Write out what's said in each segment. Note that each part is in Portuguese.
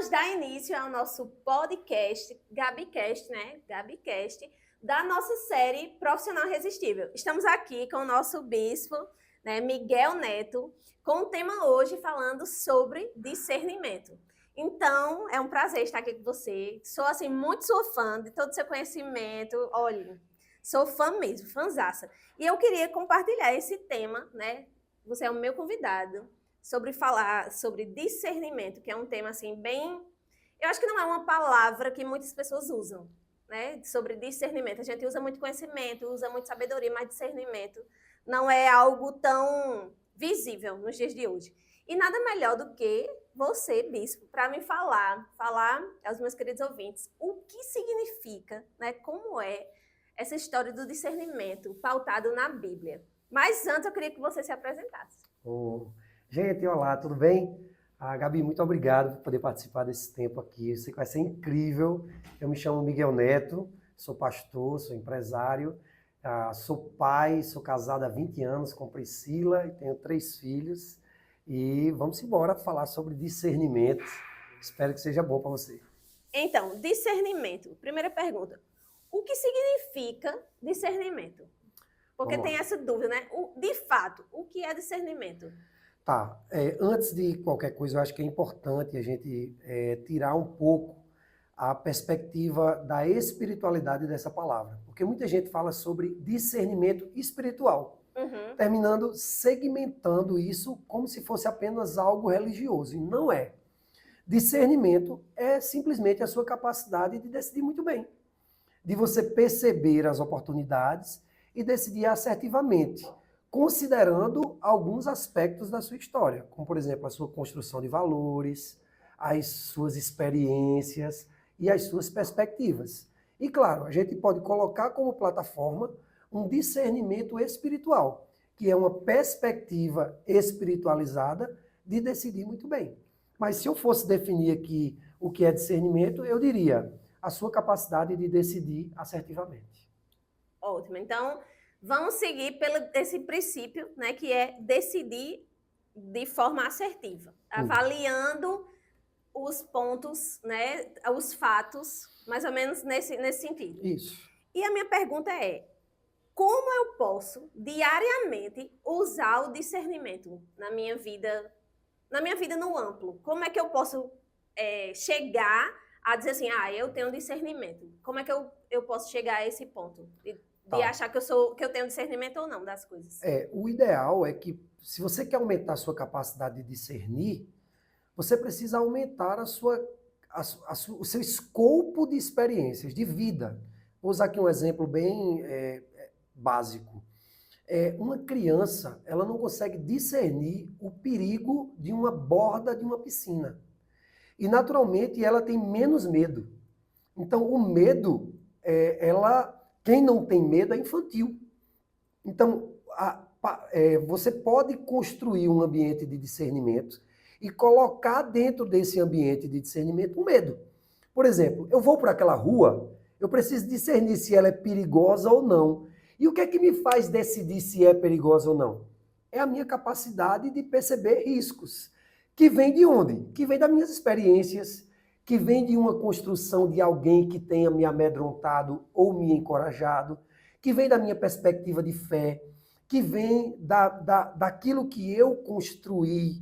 Vamos dar início ao nosso podcast, GabiCast, né? GabiCast, da nossa série Profissional Irresistível. Estamos aqui com o nosso bispo, né, Miguel Neto, com o tema hoje falando sobre discernimento. Então, é um prazer estar aqui com você. Sou, assim, muito sua fã de todo o seu conhecimento. Olha, sou fã mesmo, fãzaça. E eu queria compartilhar esse tema, né? Você é o meu convidado, sobre falar sobre discernimento, que é um tema, assim, bem... Eu acho que não é uma palavra que muitas pessoas usam, né? Sobre discernimento. A gente usa muito conhecimento, usa muito sabedoria, mas discernimento não é algo tão visível nos dias de hoje. E nada melhor do que você, bispo, para me falar aos meus queridos ouvintes o que significa, né? Como é essa história do discernimento pautado na Bíblia. Mas antes eu queria que você se apresentasse. Gente, olá, tudo bem? Gabi, muito obrigado por poder participar desse tempo aqui. Eu sei que vai ser incrível. Eu me chamo Miguel Neto, sou pastor, sou empresário, sou pai, sou casado há 20 anos com Priscila e tenho 3 filhos. E vamos embora falar sobre discernimento. Espero que seja bom para você. Então, discernimento. Primeira pergunta. O que significa discernimento? Porque tem essa dúvida, né? De fato, o que é discernimento? Tá, antes de qualquer coisa, eu acho que é importante a gente tirar um pouco a perspectiva da espiritualidade dessa palavra. Porque muita gente fala sobre discernimento espiritual, terminando segmentando isso como se fosse apenas algo religioso, e não é. Discernimento é simplesmente a sua capacidade de decidir muito bem, de você perceber as oportunidades e decidir assertivamente, considerando alguns aspectos da sua história, como, por exemplo, a sua construção de valores, as suas experiências e as suas perspectivas. E, claro, a gente pode colocar como plataforma um discernimento espiritual, que é uma perspectiva espiritualizada de decidir muito bem. Mas se eu fosse definir aqui o que é discernimento, eu diria a sua capacidade de decidir assertivamente. Ótimo. Então, vamos seguir esse princípio, né, que é decidir de forma assertiva, avaliando os pontos, né, os fatos, mais ou menos nesse sentido. Isso. E a minha pergunta é, como eu posso diariamente usar o discernimento na minha vida no amplo? Como é que eu posso chegar a dizer assim, eu tenho discernimento? Como é que eu posso chegar a esse ponto de achar que eu tenho discernimento ou não das coisas? O ideal é que, se você quer aumentar a sua capacidade de discernir, você precisa aumentar o seu escopo de experiências, de vida. Vou usar aqui um exemplo bem básico. Uma criança, ela não consegue discernir o perigo de uma borda de uma piscina. E, naturalmente, ela tem menos medo. Então, o medo, quem não tem medo é infantil. Então, você pode construir um ambiente de discernimento e colocar dentro desse ambiente de discernimento um medo. Por exemplo, eu vou por aquela rua, eu preciso discernir se ela é perigosa ou não. E o que é que me faz decidir se é perigosa ou não? É a minha capacidade de perceber riscos. Que vem de onde? Que vem das minhas experiências, que vem de uma construção de alguém que tenha me amedrontado ou me encorajado, que vem da minha perspectiva de fé, que vem daquilo que eu construí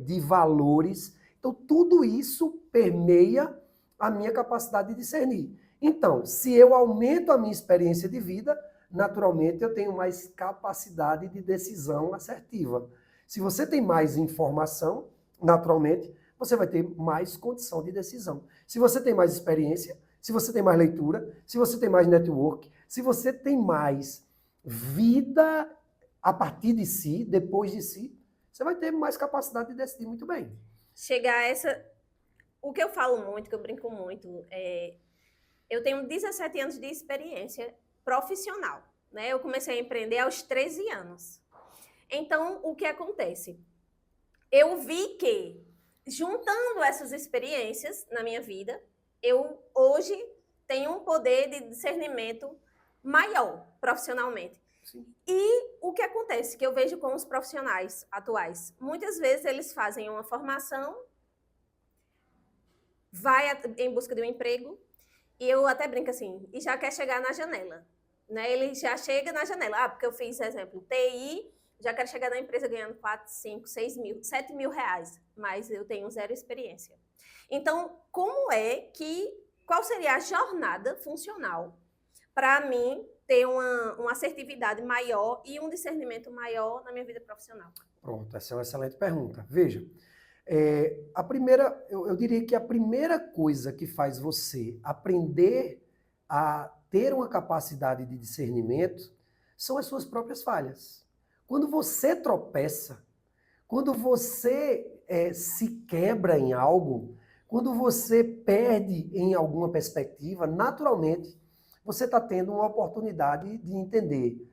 de valores. Então, tudo isso permeia a minha capacidade de discernir. Então, se eu aumento a minha experiência de vida, naturalmente eu tenho mais capacidade de decisão assertiva. Se você tem mais informação, naturalmente, você vai ter mais condição de decisão. Se você tem mais experiência, se você tem mais leitura, se você tem mais network, se você tem mais vida a partir de si, depois de si, você vai ter mais capacidade de decidir muito bem. Chegar a essa... O que eu falo muito, que eu brinco muito, eu tenho 17 anos de experiência profissional, né? Eu comecei a empreender aos 13 anos. Então, o que acontece? Eu vi que, juntando essas experiências na minha vida, eu hoje tenho um poder de discernimento maior profissionalmente. Sim. E o que acontece, que eu vejo com os profissionais atuais, muitas vezes eles fazem uma formação em busca de um emprego, e eu até brinco assim, e já quer chegar na janela. Né? Ele já chega na janela. Porque eu fiz, exemplo, TI, já quero chegar na empresa ganhando 4, 5, 6 mil, 7 mil reais, mas eu tenho zero experiência. Então, qual seria a jornada funcional para mim ter uma assertividade maior e um discernimento maior na minha vida profissional? Pronto, essa é uma excelente pergunta. Veja, eu diria que a primeira coisa que faz você aprender a ter uma capacidade de discernimento são as suas próprias falhas. Quando você tropeça, quando você se quebra em algo, quando você perde em alguma perspectiva, naturalmente, você está tendo uma oportunidade de entender.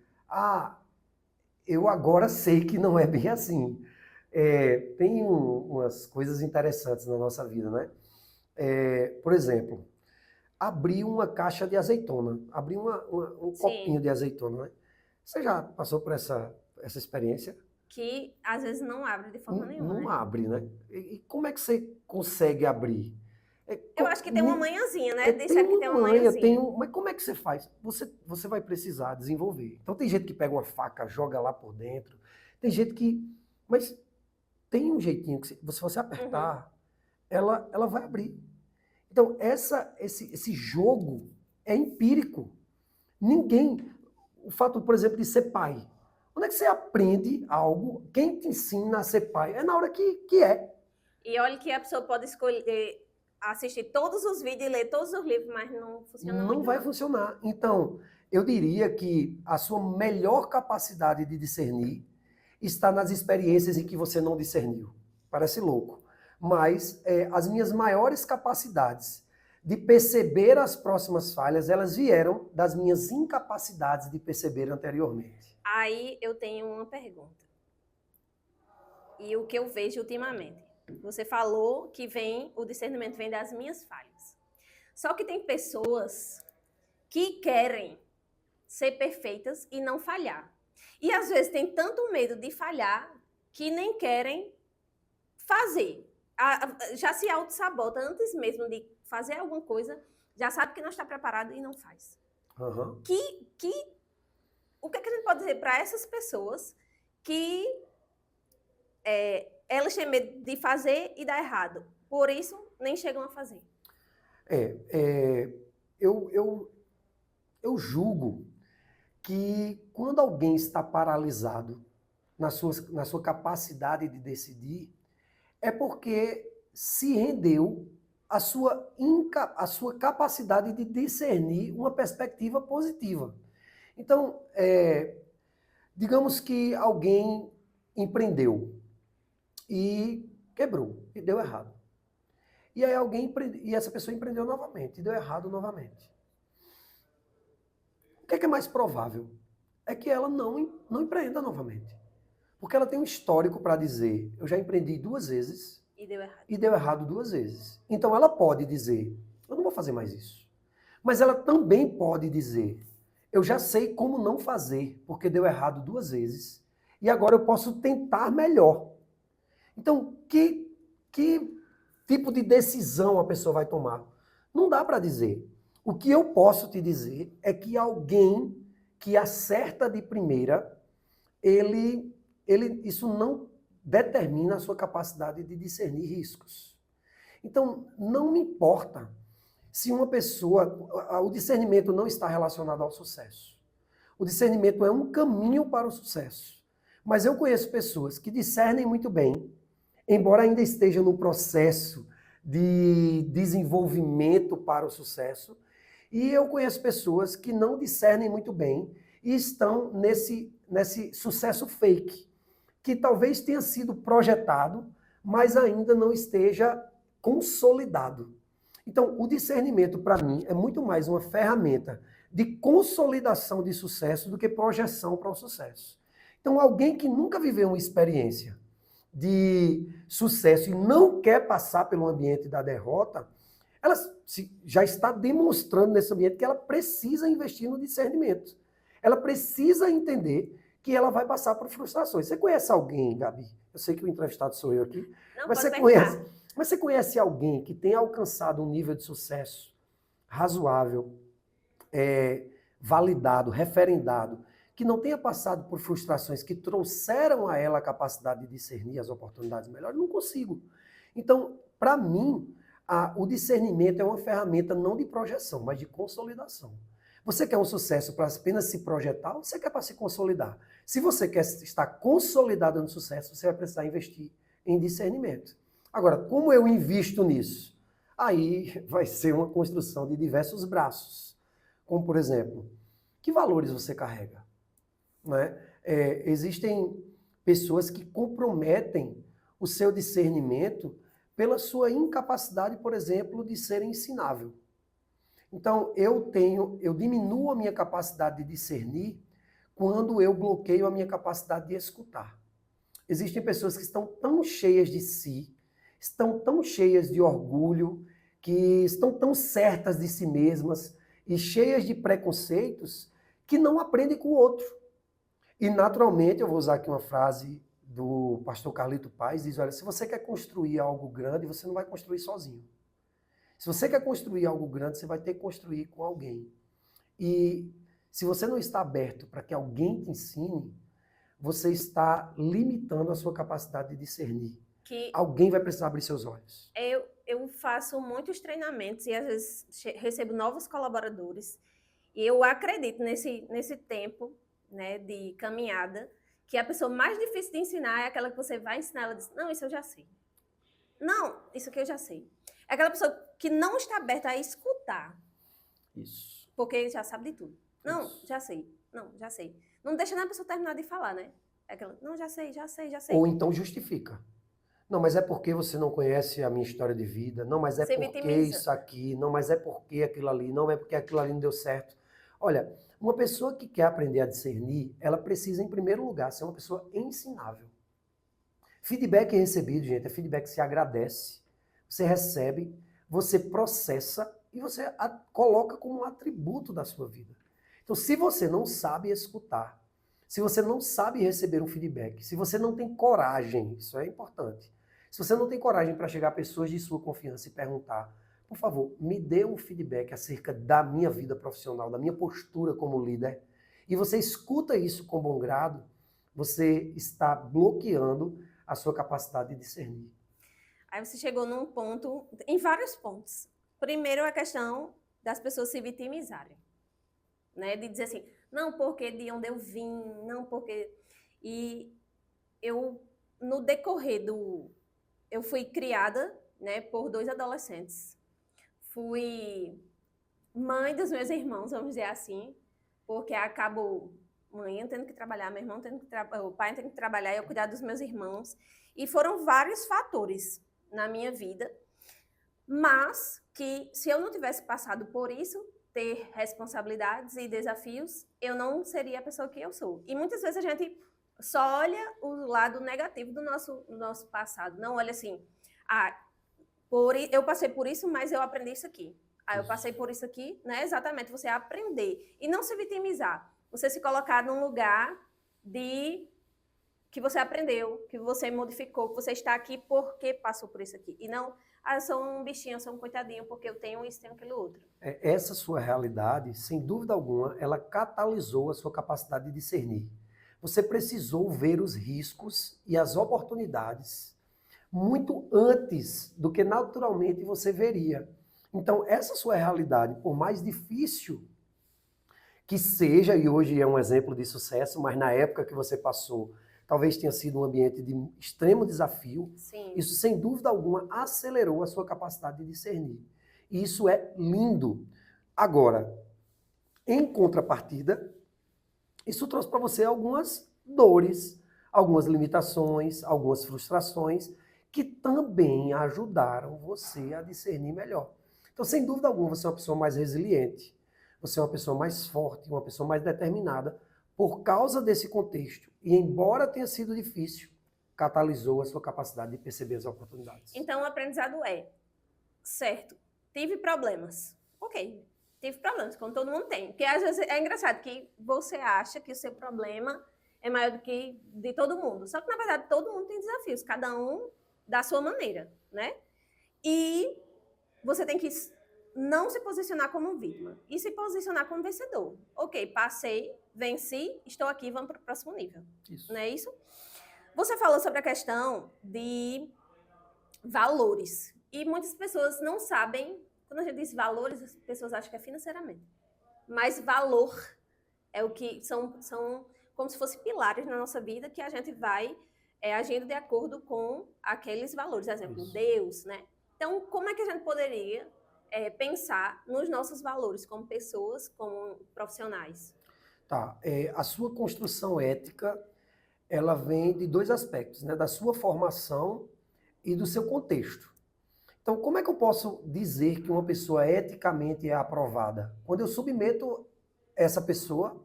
Eu agora sei que não é bem assim. Tem umas coisas interessantes na nossa vida, né? Por exemplo, abrir uma caixa de azeitona, abrir um copinho de azeitona, né? Você já passou por essa experiência? Que às vezes não abre de forma nenhuma. Não abre, né? E como é que você consegue abrir? Eu acho que tem uma manhãzinha, né? Disseram que tem uma manha, manhãzinha. Mas como é que você faz? Você vai precisar desenvolver. Então tem gente que pega uma faca, joga lá por dentro. Tem gente que... Mas tem um jeitinho que se você apertar, ela vai abrir. Então esse jogo é empírico. O fato, por exemplo, de ser pai. Onde é que você aprende algo? Quem te ensina a ser pai? É na hora que é. E olha que a pessoa pode escolher assistir todos os vídeos e ler todos os livros, mas não funciona muito. Não vai funcionar. Então, eu diria que a sua melhor capacidade de discernir está nas experiências em que você não discerniu. Parece louco. Mas as minhas maiores capacidades de perceber as próximas falhas, elas vieram das minhas incapacidades de perceber anteriormente. Aí eu tenho uma pergunta. E o que eu vejo ultimamente? Você falou que o discernimento vem das minhas falhas. Só que tem pessoas que querem ser perfeitas e não falhar. E às vezes tem tanto medo de falhar que nem querem fazer. Já se auto-sabota antes mesmo de fazer alguma coisa, já sabe que não está preparado e não faz. Uhum. O que a gente pode dizer para essas pessoas que elas têm medo de fazer e dar errado, por isso nem chegam a fazer? Eu julgo que quando alguém está paralisado na sua capacidade de decidir, é porque se rendeu à sua capacidade de discernir uma perspectiva positiva. Então, digamos que alguém empreendeu e quebrou, e deu errado. E aí essa pessoa empreendeu novamente, e deu errado novamente. O que é mais provável? É que ela não empreenda novamente. Porque ela tem um histórico para dizer, eu já empreendi 2 vezes e deu errado 2 vezes. Então ela pode dizer, eu não vou fazer mais isso. Mas ela também pode dizer, eu já sei como não fazer, porque deu errado 2 vezes, e agora eu posso tentar melhor. Então, que tipo de decisão a pessoa vai tomar? Não dá para dizer. O que eu posso te dizer é que alguém que acerta de primeira, isso não determina a sua capacidade de discernir riscos. Então, não me importa se uma pessoa... O discernimento não está relacionado ao sucesso. O discernimento é um caminho para o sucesso. Mas eu conheço pessoas que discernem muito bem, embora ainda estejam no processo de desenvolvimento para o sucesso, e eu conheço pessoas que não discernem muito bem e estão nesse sucesso fake, que talvez tenha sido projetado, mas ainda não esteja consolidado. Então, o discernimento, para mim, é muito mais uma ferramenta de consolidação de sucesso do que projeção para o sucesso. Então, alguém que nunca viveu uma experiência de sucesso e não quer passar pelo ambiente da derrota, ela já está demonstrando nesse ambiente que ela precisa investir no discernimento. Ela precisa entender que ela vai passar por frustrações. Você conhece alguém, Gabi? Eu sei que o entrevistado sou eu aqui, Não, mas pode você conhece. Mas você conhece alguém que tenha alcançado um nível de sucesso razoável, validado, referendado, que não tenha passado por frustrações que trouxeram a ela a capacidade de discernir as oportunidades melhores? Não consigo. Então, para mim, o discernimento é uma ferramenta não de projeção, mas de consolidação. Você quer um sucesso para apenas se projetar ou você quer para se consolidar? Se você quer estar consolidado no sucesso, você vai precisar investir em discernimento. Agora, como eu invisto nisso? Aí vai ser uma construção de diversos braços. Como, por exemplo, que valores você carrega? Né? Existem pessoas que comprometem o seu discernimento pela sua incapacidade, por exemplo, de ser ensinável. Então, eu diminuo a minha capacidade de discernir quando eu bloqueio a minha capacidade de escutar. Existem pessoas que estão tão cheias de si, estão tão cheias de orgulho, que estão tão certas de si mesmas e cheias de preconceitos que não aprendem com o outro. E, naturalmente, eu vou usar aqui uma frase do pastor Carlito Paz, diz, olha, se você quer construir algo grande, você não vai construir sozinho. Se você quer construir algo grande, você vai ter que construir com alguém. E se você não está aberto para que alguém te ensine, você está limitando a sua capacidade de discernir. Alguém vai precisar abrir seus olhos. Eu faço muitos treinamentos e às vezes recebo novos colaboradores. E eu acredito nesse tempo, né, de caminhada, que a pessoa mais difícil de ensinar é aquela que você vai ensinar, ela diz, não, isso eu já sei. Não, isso aqui eu já sei. É aquela pessoa que não está aberta a escutar. Isso. Porque já sabe de tudo. Não, Isso. já sei. Não, já sei. Não deixa nem a pessoa terminar de falar, né? É aquela, não, já sei. Ou então justifica. Não, mas é porque você não conhece a minha história de vida. Não, mas é Se porque vitimiza. isso aqui. Não, mas é porque aquilo ali. Não, é porque aquilo ali não deu certo. Olha, uma pessoa que quer aprender a discernir, ela precisa, em primeiro lugar, ser uma pessoa ensinável. Feedback recebido, gente, é feedback que se agradece. Você recebe, você processa e você coloca como um atributo da sua vida. Então, se você não sabe escutar, se você não sabe receber um feedback, se você não tem coragem, isso é importante, se você não tem coragem para chegar a pessoas de sua confiança e perguntar, por favor, me dê um feedback acerca da minha vida profissional, da minha postura como líder, e você escuta isso com bom grado, você está bloqueando a sua capacidade de discernir. Aí você chegou num ponto, em vários pontos. Primeiro, a questão das pessoas se vitimizarem. Né? De dizer assim, não porque de onde eu vim, não porque... E eu, no decorrer eu fui criada, né, por 2 adolescentes. Fui mãe dos meus irmãos, vamos dizer assim, porque acabou mãe tendo que trabalhar, meu irmão tendo que trabalhar, o pai tendo que trabalhar e eu cuidar dos meus irmãos. E foram vários fatores na minha vida, mas que se eu não tivesse passado por isso, ter responsabilidades e desafios, eu não seria a pessoa que eu sou. E muitas vezes a gente só olha o lado negativo do nosso passado, não olha assim, eu passei por isso, mas eu aprendi isso aqui. Eu passei por isso aqui, né? Exatamente, você aprender e não se vitimizar. Você se colocar num lugar que você aprendeu, que você modificou, que você está aqui porque passou por isso aqui. E não, eu sou um bichinho, eu sou um coitadinho, porque eu tenho isso, tenho aquilo outro. Essa sua realidade, sem dúvida alguma, ela catalisou a sua capacidade de discernir. Você precisou ver os riscos e as oportunidades muito antes do que naturalmente você veria. Então, essa sua realidade, por mais difícil que seja, e hoje é um exemplo de sucesso, mas na época que você passou, talvez tenha sido um ambiente de extremo desafio. Sim. Isso, sem dúvida alguma, acelerou a sua capacidade de discernir. E isso é lindo. Agora, em contrapartida, isso trouxe para você algumas dores, algumas limitações, algumas frustrações, que também ajudaram você a discernir melhor. Então, sem dúvida alguma, você é uma pessoa mais resiliente, você é uma pessoa mais forte, uma pessoa mais determinada, por causa desse contexto. E embora tenha sido difícil, catalisou a sua capacidade de perceber as oportunidades. Então, o aprendizado certo, tive problemas. Ok, tive problemas, como todo mundo tem. Porque às vezes é engraçado que você acha que o seu problema é maior do que de todo mundo. Só que, na verdade, todo mundo tem desafios, cada um da sua maneira, né? E você tem que não se posicionar como vítima e se posicionar como vencedor. Ok, passei, venci, estou aqui, vamos para o próximo nível. Isso. Não é isso? Você falou sobre a questão de valores. E muitas pessoas não sabem, quando a gente diz valores, as pessoas acham que é financeiramente. Mas valor é o que são como se fossem pilares na nossa vida que a gente vai agindo de acordo com aqueles valores. Por exemplo, Isso. Deus, né? Então, como é que a gente poderia pensar nos nossos valores como pessoas, como profissionais? Tá. A sua construção ética, ela vem de dois aspectos, né? Da sua formação e do seu contexto. Então, como é que eu posso dizer que uma pessoa eticamente é aprovada? Quando eu submeto essa pessoa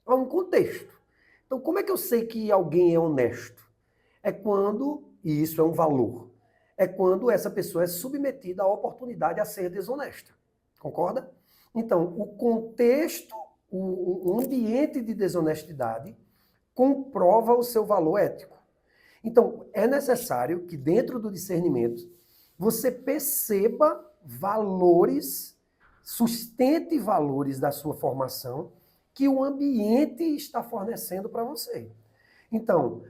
a um contexto. Então, como é que eu sei que alguém é honesto? É quando, e isso é um valor, é quando essa pessoa é submetida à oportunidade a ser desonesta. Concorda? Então, o contexto, o ambiente de desonestidade comprova o seu valor ético. Então, é necessário que dentro do discernimento você perceba valores, sustente valores da sua formação que o ambiente está fornecendo para você. Então,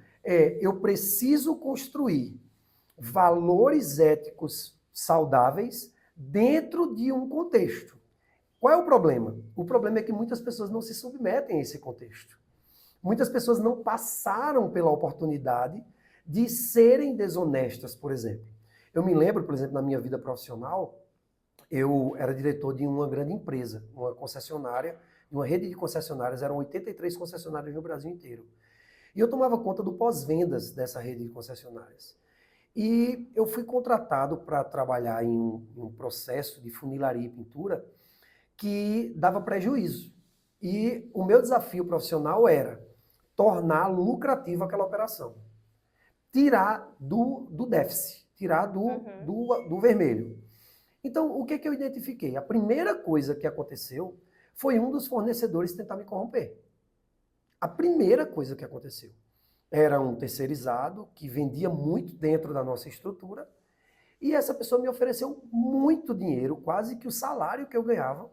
eu preciso construir valores éticos saudáveis dentro de um contexto. Qual é o problema? O problema é que muitas pessoas não se submetem a esse contexto. Muitas pessoas não passaram pela oportunidade de serem desonestas, por exemplo. Eu me lembro, por exemplo, na minha vida profissional, eu era diretor de uma grande empresa, uma concessionária, de uma rede de concessionárias, eram 83 concessionárias no Brasil inteiro. E eu tomava conta do pós-vendas dessa rede de concessionárias. E eu fui contratado para trabalhar em um processo de funilaria e pintura que dava prejuízo. E o meu desafio profissional era tornar lucrativa aquela operação. Tirar do déficit, tirar do vermelho. Então, o que eu identifiquei? A primeira coisa que aconteceu foi um dos fornecedores tentar me corromper. A primeira coisa que aconteceu. Era um terceirizado que vendia muito dentro da nossa estrutura e essa pessoa me ofereceu muito dinheiro, quase que o salário que eu ganhava,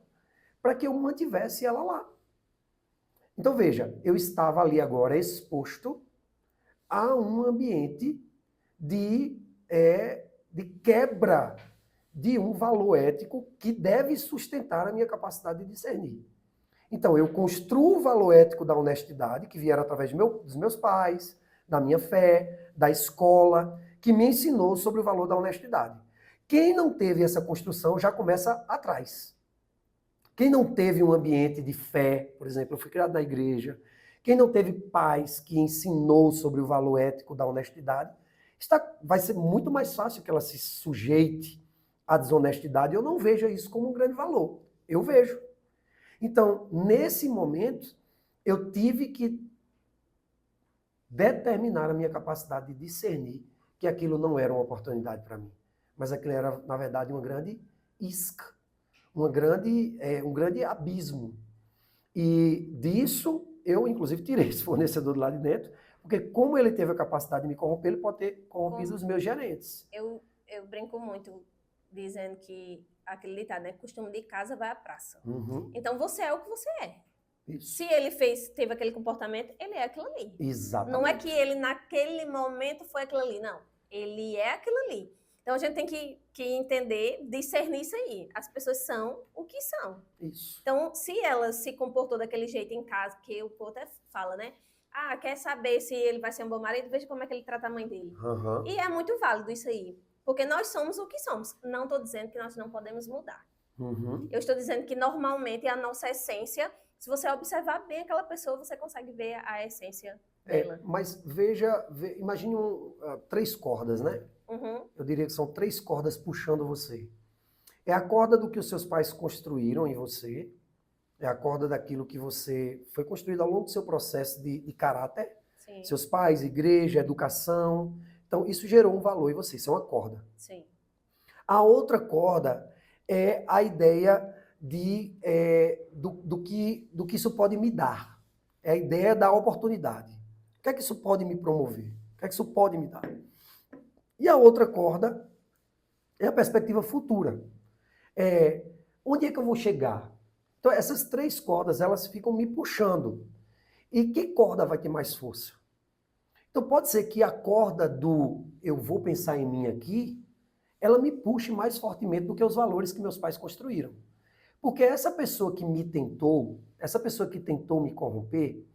para que eu mantivesse ela lá. Então veja, eu estava ali agora exposto a um ambiente de quebra de um valor ético que deve sustentar a minha capacidade de discernir. Então, eu construo o valor ético da honestidade, que vieram através dos meus pais, da minha fé, da escola, que me ensinou sobre o valor da honestidade. Quem não teve essa construção já começa atrás. Quem não teve um ambiente de fé, por exemplo, eu fui criado na igreja, quem não teve pais que ensinou sobre o valor ético da honestidade, vai ser muito mais fácil que ela se sujeite à desonestidade. Eu não vejo isso como um grande valor. Eu vejo. Então, nesse momento, eu tive que determinar a minha capacidade de discernir que aquilo não era uma oportunidade para mim, mas aquilo era, na verdade, uma grande isca, um grande abismo. E disso, eu, inclusive, tirei esse fornecedor de lá de dentro, porque como ele teve a capacidade de me corromper, ele pode ter corrompido os meus gerentes. Eu brinco muito dizendo que aquele ditado, né? Costume de casa vai à praça. Uhum. Então, você é o que você é. Isso. Se ele teve aquele comportamento, ele é aquilo ali. Exatamente. Não é que ele, naquele momento, foi aquilo ali. Não. Ele é aquilo ali. Então, a gente tem que entender, discernir isso aí. As pessoas são o que são. Isso. Então, se ela se comportou daquele jeito em casa, que o povo até fala, né? Ah, quer saber se ele vai ser um bom marido? Veja como é que ele trata a mãe dele. Uhum. E é muito válido isso aí. Porque nós somos o que somos. Não estou dizendo que nós não podemos mudar. Uhum. Eu estou dizendo que normalmente a nossa essência, se você observar bem aquela pessoa, você consegue ver a essência dela. Mas imagine 3 cordas, né? Uhum. Eu diria que são 3 cordas puxando você. É a corda do que os seus pais construíram em você, é a corda daquilo que você foi construído ao longo do seu processo de caráter, Sim. Seus pais, igreja, educação. Então, isso gerou um valor em você, isso é uma corda. Sim. A outra corda é a ideia do que isso pode me dar. É a ideia da oportunidade. O que é que isso pode me promover? O que é que isso pode me dar? E a outra corda É a perspectiva futura. É, onde é que eu vou chegar? Então, essas três cordas, elas ficam me puxando. E que corda vai ter mais força? Então, pode ser que a corda do eu vou pensar em mim aqui, ela me puxe mais fortemente do que os valores que meus pais construíram. Porque essa pessoa que me tentou, essa pessoa que tentou me corromper,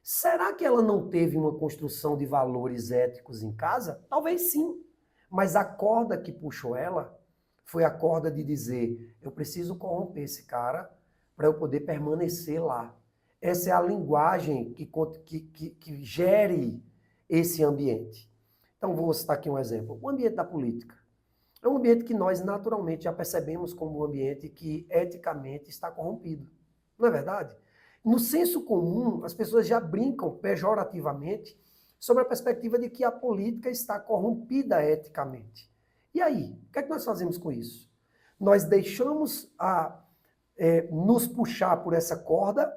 será que ela não teve uma construção de valores éticos em casa? Talvez sim. Mas a corda que puxou ela foi a corda de dizer: eu preciso corromper esse cara para eu poder permanecer lá. Essa é a linguagem que gere esse ambiente. Então, vou citar aqui um exemplo. O ambiente da política. É um ambiente que nós naturalmente já percebemos como um ambiente que eticamente está corrompido. Não é verdade? No senso comum, as pessoas já brincam pejorativamente sobre a perspectiva de que a política está corrompida eticamente. E aí, o que é que nós fazemos com isso? Nós deixamos nos puxar por essa corda,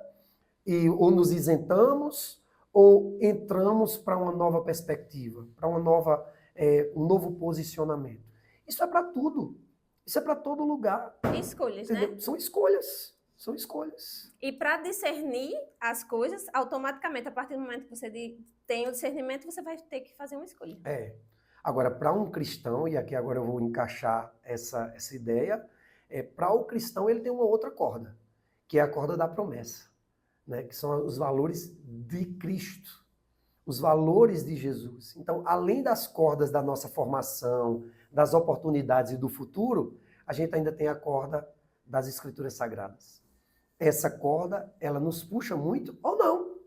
ou nos isentamos, ou entramos para uma nova perspectiva, para um novo posicionamento. Isso é para tudo. Isso é para todo lugar. Escolhas, Entendeu? né? São escolhas. São escolhas. E para discernir as coisas, automaticamente, a partir do momento que você tem o discernimento, você vai ter que fazer uma escolha. É. Agora, para um cristão, e aqui agora eu vou encaixar essa ideia, para o cristão ele tem uma outra corda, que é a corda da promessa, né? Que são os valores de Cristo, os valores de Jesus. Então, além das cordas da nossa formação, das oportunidades e do futuro, a gente ainda tem a corda das Escrituras Sagradas. Essa corda, ela nos puxa muito ou não,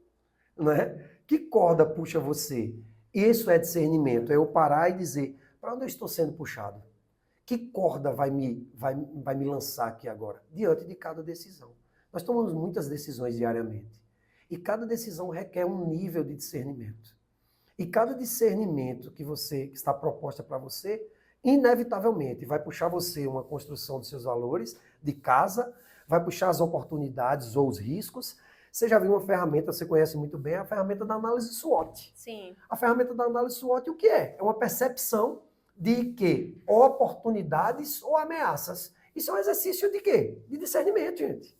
né? Que corda puxa você? Isso é discernimento, é eu parar e dizer, para onde eu estou sendo puxado? Que corda vai me lançar aqui agora? Diante de cada decisão. Nós tomamos muitas decisões diariamente. E cada decisão requer um nível de discernimento. E cada discernimento que está proposta para você, inevitavelmente vai puxar você uma construção dos seus valores de casa, vai puxar as oportunidades ou os riscos. Você já viu uma ferramenta, você conhece muito bem, a ferramenta da análise SWOT. Sim. A ferramenta da análise SWOT, o que é? É uma percepção de que oportunidades ou ameaças. Isso é um exercício de quê? De discernimento, gente.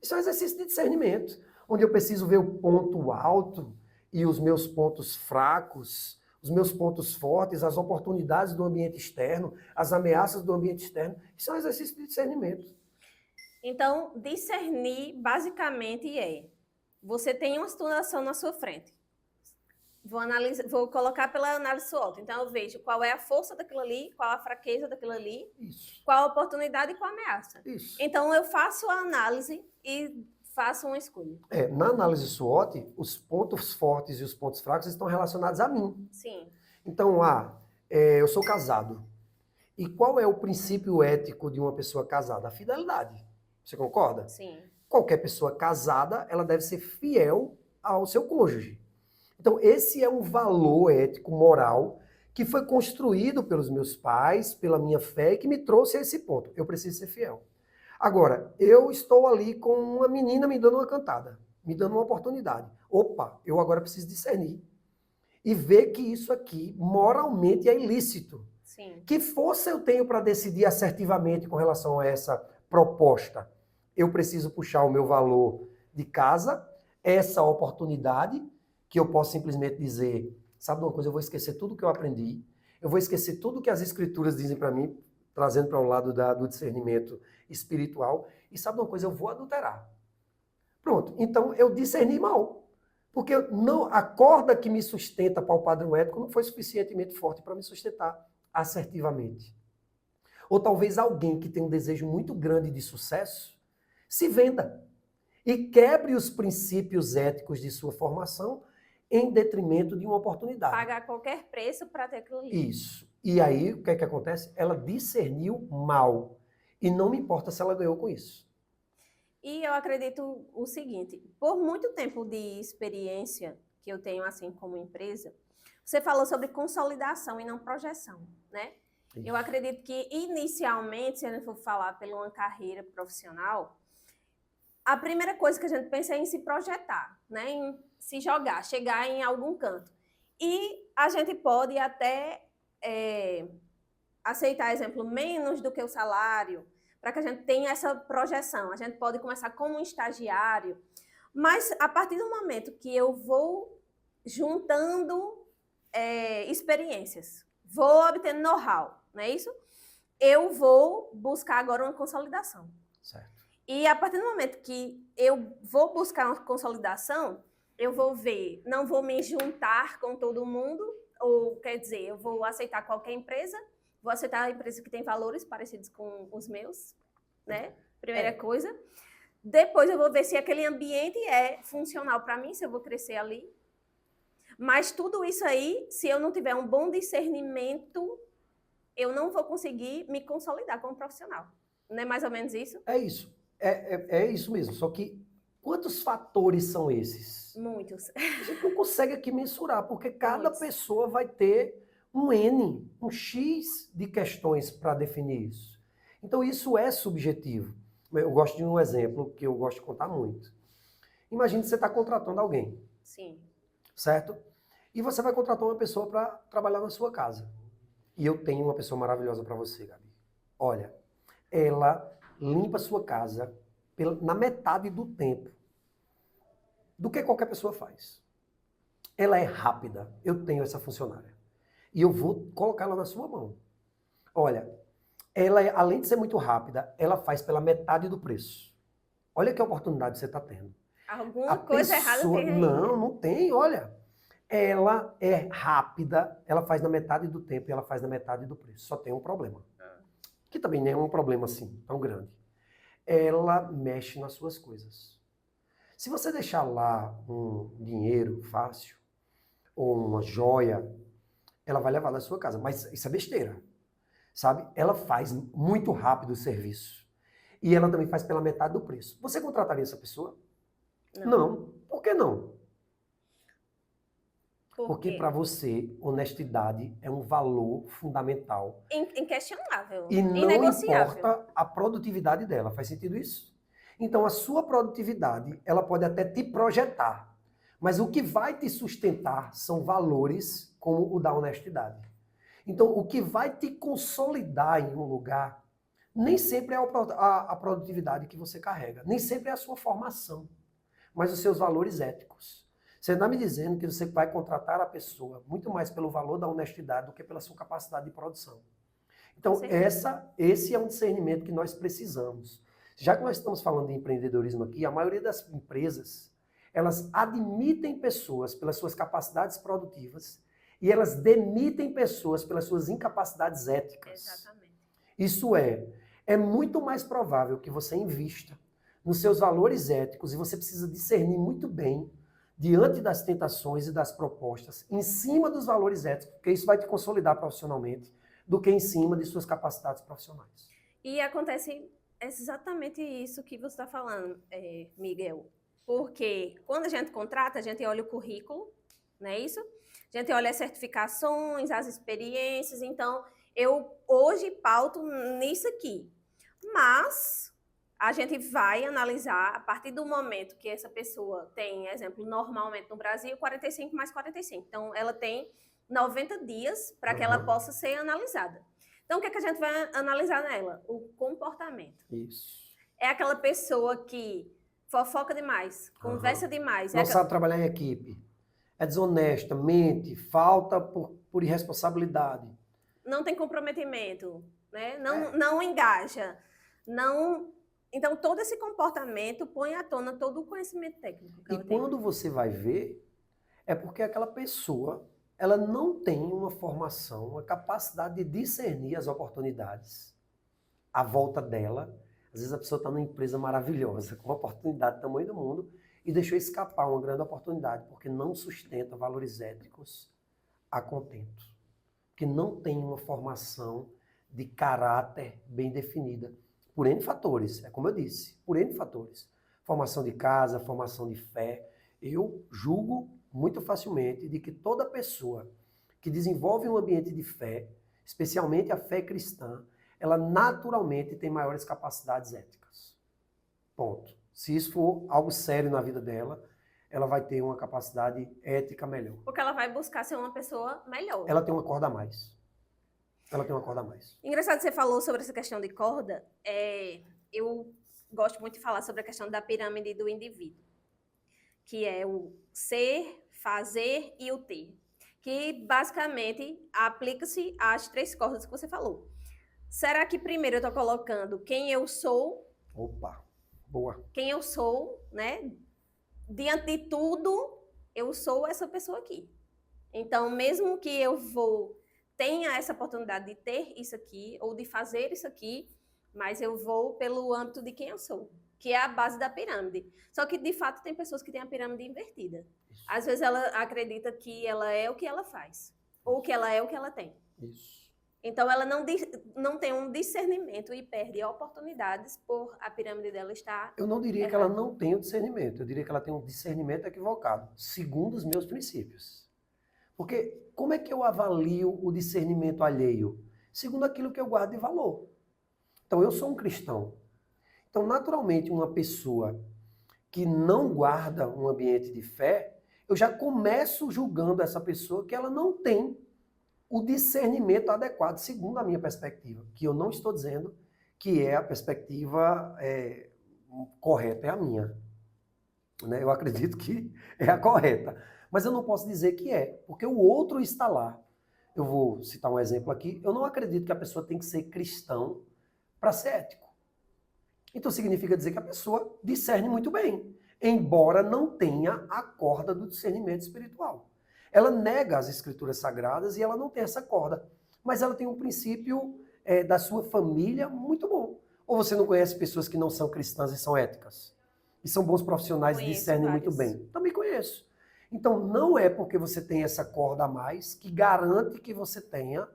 Isso é um exercício de discernimento, onde eu preciso ver o ponto alto e os meus pontos fracos, os meus pontos fortes, as oportunidades do ambiente externo, as ameaças do ambiente externo. Isso é um exercício de discernimento. Então, discernir basicamente você tem uma situação na sua frente. Vou colocar pela análise SWOT. Então, eu vejo qual é a força daquilo ali, qual a fraqueza daquilo ali, Isso. qual a oportunidade e qual a ameaça. Isso. Então, eu faço a análise e faço uma escolha. Na análise SWOT, os pontos fortes e os pontos fracos estão relacionados a mim. Sim. Então, eu sou casado. E qual é o princípio ético de uma pessoa casada? A fidelidade. Você concorda? Sim. Qualquer pessoa casada, ela deve ser fiel ao seu cônjuge. Então, esse é um valor ético, moral, que foi construído pelos meus pais, pela minha fé, e que me trouxe a esse ponto. Eu preciso ser fiel. Agora, eu estou ali com uma menina me dando uma cantada, me dando uma oportunidade. Opa, eu agora preciso discernir. E ver que isso aqui, moralmente, é ilícito. Sim. Que força eu tenho para decidir assertivamente com relação a essa proposta? Eu preciso puxar o meu valor de casa, essa oportunidade, que eu posso simplesmente dizer, sabe uma coisa, eu vou esquecer tudo que eu aprendi, eu vou esquecer tudo que as escrituras dizem para mim, trazendo para o lado do discernimento espiritual, e sabe uma coisa, eu vou adulterar. Pronto, então eu discerni mal. Porque a corda que me sustenta para o padrão ético não foi suficientemente forte para me sustentar assertivamente. Ou talvez alguém que tem um desejo muito grande de sucesso se venda e quebre os princípios éticos de sua formação em detrimento de uma oportunidade. Pagar qualquer preço para ter aquilo ali. Isso. E aí, o que é que acontece? Ela discerniu mal. E não me importa se ela ganhou com isso. E eu acredito o seguinte, por muito tempo de experiência que eu tenho assim como empresa, você falou sobre consolidação e não projeção, né? Isso. Eu acredito que inicialmente, se a gente for falar pela uma carreira profissional, a primeira coisa que a gente pensa é em se projetar, né? Em se jogar, chegar em algum canto. E a gente pode até aceitar, exemplo, menos do que o salário, para que a gente tenha essa projeção. A gente pode começar como um estagiário, mas a partir do momento que eu vou juntando experiências, vou obtendo know-how, não é isso? Eu vou buscar agora uma consolidação. Certo. E a partir do momento que eu vou buscar uma consolidação, eu vou ver, não vou me juntar com todo mundo, ou quer dizer, eu vou aceitar qualquer empresa, vou aceitar a empresa que tem valores parecidos com os meus, né? Primeira coisa. Depois eu vou ver se aquele ambiente é funcional para mim, se eu vou crescer ali. Mas tudo isso aí, se eu não tiver um bom discernimento, eu não vou conseguir me consolidar como profissional. Não é mais ou menos isso? É isso. É isso mesmo. Só que quantos fatores são esses? Muitos. A gente não consegue aqui mensurar, porque cada Muitos. pessoa vai ter um N, um X de questões para definir isso. Então isso é subjetivo. Eu gosto de um exemplo que eu gosto de contar muito. Imagine que você está contratando alguém. Sim. Certo? E você vai contratar uma pessoa para trabalhar na sua casa. E eu tenho uma pessoa maravilhosa para você, Gabi. Olha, ela limpa a sua casa na metade do tempo do que qualquer pessoa faz. Ela é rápida. Eu tenho essa funcionária. E eu vou colocar ela na sua mão. Olha, ela, além de ser muito rápida, ela faz pela metade do preço. Olha que oportunidade você está tendo. Alguma coisa errada tem aí. Não tem, olha. Ela é rápida, ela faz na metade do tempo e ela faz na metade do preço. Só tem um problema. Que também não é um problema assim, tão grande. Ela mexe nas suas coisas. Se você deixar lá um dinheiro fácil, ou uma joia, ela vai levar na sua casa. Mas isso é besteira, sabe? Ela faz muito rápido o serviço. E ela também faz pela metade do preço. Você contrataria essa pessoa? Não. Por que não? Porque para você, honestidade é um valor fundamental. Inquestionável. E não inegociável. importa a produtividade dela. Faz sentido isso? Então, a sua produtividade, ela pode até te projetar. Mas o que vai te sustentar são valores como o da honestidade. Então, o que vai te consolidar em um lugar, nem sempre é a produtividade que você carrega. Nem sempre é a sua formação. Mas os seus valores éticos. Você está me dizendo que você vai contratar a pessoa muito mais pelo valor da honestidade do que pela sua capacidade de produção. Então, esse é um discernimento que nós precisamos. Já que nós estamos falando de empreendedorismo aqui, a maioria das empresas, elas admitem pessoas pelas suas capacidades produtivas e elas demitem pessoas pelas suas incapacidades éticas. Exatamente. Isso é muito mais provável que você invista nos seus valores éticos e você precisa discernir muito bem diante das tentações e das propostas, em cima dos valores éticos, porque isso vai te consolidar profissionalmente, do que em cima de suas capacidades profissionais. E acontece exatamente isso que você está falando, Miguel. Porque quando a gente contrata, a gente olha o currículo, não é isso? A gente olha as certificações, as experiências. Então, eu hoje pauto nisso aqui. Mas a gente vai analisar a partir do momento que essa pessoa tem, exemplo, normalmente no Brasil, 45 mais 45. Então, ela tem 90 dias para que ela possa ser analisada. Então, o que é que a gente vai analisar nela? O comportamento. Isso. É aquela pessoa que fofoca demais, conversa demais. Não sabe trabalhar em equipe. É desonesta, mente, falta por irresponsabilidade. Não tem comprometimento, né? Não engaja, não... Então, todo esse comportamento põe à tona todo o conhecimento técnico que E ela tem. quando você vai ver, é porque aquela pessoa, ela não tem uma formação, uma capacidade de discernir as oportunidades à volta dela. Às vezes a pessoa está numa empresa maravilhosa, com uma oportunidade do tamanho do mundo, e deixou escapar uma grande oportunidade, porque não sustenta valores éticos a contento. Porque não tem uma formação de caráter bem definida. Por N fatores, é como eu disse, por N fatores. Formação de casa, formação de fé. Eu julgo muito facilmente de que toda pessoa que desenvolve um ambiente de fé, especialmente a fé cristã, ela naturalmente tem maiores capacidades éticas. Ponto. Se isso for algo sério na vida dela, ela vai ter uma capacidade ética melhor. Porque ela vai buscar ser uma pessoa melhor. Ela tem uma corda a mais. ela tem uma corda a mais. Engraçado que você falou sobre essa questão de corda. Eu gosto muito de falar sobre a questão da pirâmide do indivíduo, que é o ser, fazer e o ter, que basicamente aplica-se às 3 cordas que você falou. Será que primeiro eu estou colocando quem eu sou? Opa, boa. Quem eu sou, né? Diante de tudo, eu sou essa pessoa aqui. Então, mesmo que eu tenha essa oportunidade de ter isso aqui, ou de fazer isso aqui, mas eu vou pelo âmbito de quem eu sou, que é a base da pirâmide. Só que, de fato, tem pessoas que têm a pirâmide invertida. Às vezes ela acredita que ela é o que ela faz, ou que ela é o que ela tem. Isso. Então, ela não tem um discernimento e perde oportunidades por a pirâmide dela estar Eu não diria que errada. ela não tem o discernimento, eu diria que ela tem um discernimento equivocado, segundo os meus princípios. Porque como é que eu avalio o discernimento alheio? Segundo aquilo que eu guardo de valor. Então, eu sou um cristão. Então, naturalmente, uma pessoa que não guarda um ambiente de fé, eu já começo julgando essa pessoa que ela não tem o discernimento adequado, segundo a minha perspectiva, que eu não estou dizendo que é a perspectiva correta, é a minha. Né? Eu acredito que é a correta. Mas eu não posso dizer que é, porque o outro está lá. Eu vou citar um exemplo aqui. Eu não acredito que a pessoa tem que ser cristão para ser ético. Então significa dizer que a pessoa discerne muito bem, embora não tenha a corda do discernimento espiritual. Ela nega as escrituras sagradas e ela não tem essa corda. Mas ela tem um princípio da sua família muito bom. Ou você não conhece pessoas que não são cristãs e são éticas? E são bons profissionais e discernem muito bem? Também conheço. Então não é porque você tem essa corda a mais que garante que você tenha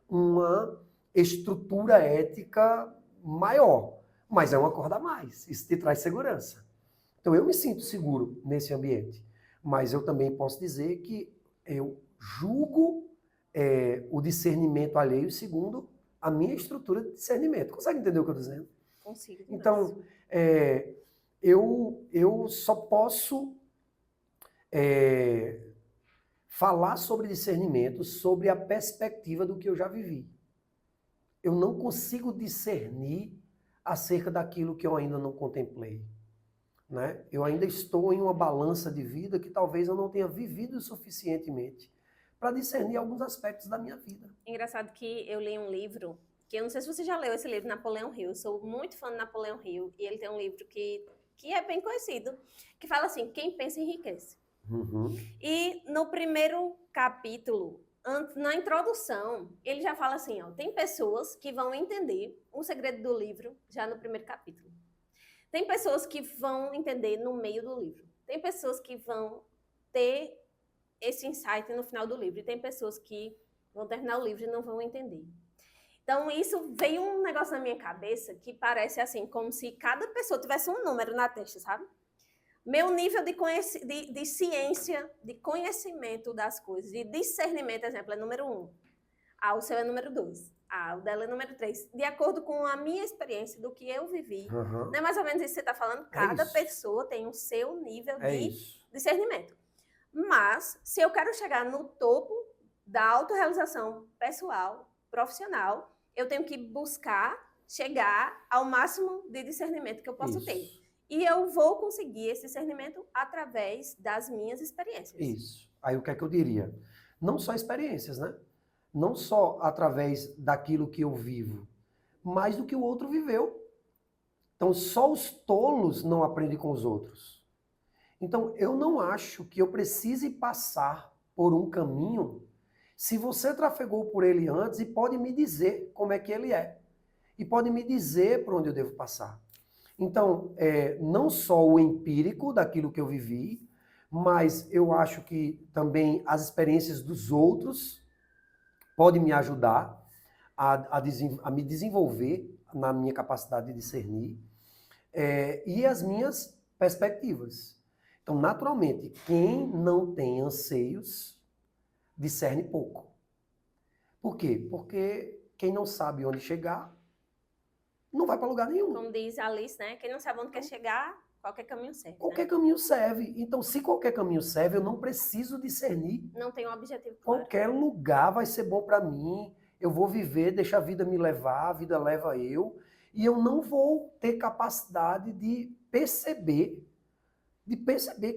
uma estrutura ética maior. Mas é uma corda a mais. Isso te traz segurança. Então eu me sinto seguro nesse ambiente. Mas eu também posso dizer que eu julgo o discernimento alheio segundo a minha estrutura de discernimento. Consegue entender o que eu estou dizendo? Consigo. Então, eu só posso falar sobre discernimento sobre a perspectiva do que eu já vivi. Eu não consigo discernir acerca daquilo que eu ainda não contemplei. Né? Eu ainda estou em uma balança de vida que talvez eu não tenha vivido suficientemente para discernir alguns aspectos da minha vida. Engraçado que eu li um livro, que eu não sei se você já leu esse livro, Napoleão Hill. Eu sou muito fã de Napoleão Hill, e ele tem um livro que é bem conhecido, que fala assim, quem pensa enriquece. Uhum. E no primeiro capítulo, na introdução, ele já fala assim, ó, tem pessoas que vão entender o segredo do livro já no primeiro capítulo. Tem pessoas que vão entender no meio do livro. Tem pessoas que vão ter esse insight no final do livro. E tem pessoas que vão terminar o livro e não vão entender. Então, isso veio um negócio na minha cabeça que parece assim, como se cada pessoa tivesse um número na testa, sabe? Meu nível de ciência, de conhecimento das coisas, de discernimento, exemplo, é número 1. O seu é número 2. O dela é número 3. De acordo com a minha experiência, do que eu vivi. Uhum. Não é mais ou menos isso que você está falando? Cada pessoa tem o seu nível de discernimento. Mas, se eu quero chegar no topo da autorrealização pessoal, profissional, eu tenho que buscar chegar ao máximo de discernimento que eu posso ter. E eu vou conseguir esse discernimento através das minhas experiências. Isso. Aí o que é que eu diria? Não só experiências, né? Não só através daquilo que eu vivo, mas do que o outro viveu. Então, só os tolos não aprendem com os outros. Então, eu não acho que eu precise passar por um caminho se você trafegou por ele antes e pode me dizer como é que ele é. E pode me dizer por onde eu devo passar. Então, não só o empírico daquilo que eu vivi, mas eu acho que também as experiências dos outros podem me ajudar a me desenvolver na minha capacidade de discernir e as minhas perspectivas. Então, naturalmente, quem não tem anseios discerne pouco. Por quê? Porque quem não sabe onde chegar não vai para lugar nenhum. Como diz Alice, né? Quem não sabe onde quer chegar, qualquer caminho serve. Qualquer caminho serve. Então, se qualquer caminho serve, eu não preciso discernir. Não tem um objetivo claro. Qualquer lugar vai ser bom para mim. eu vou viver, deixa a vida me levar, a vida leva eu, e eu não vou ter capacidade de perceber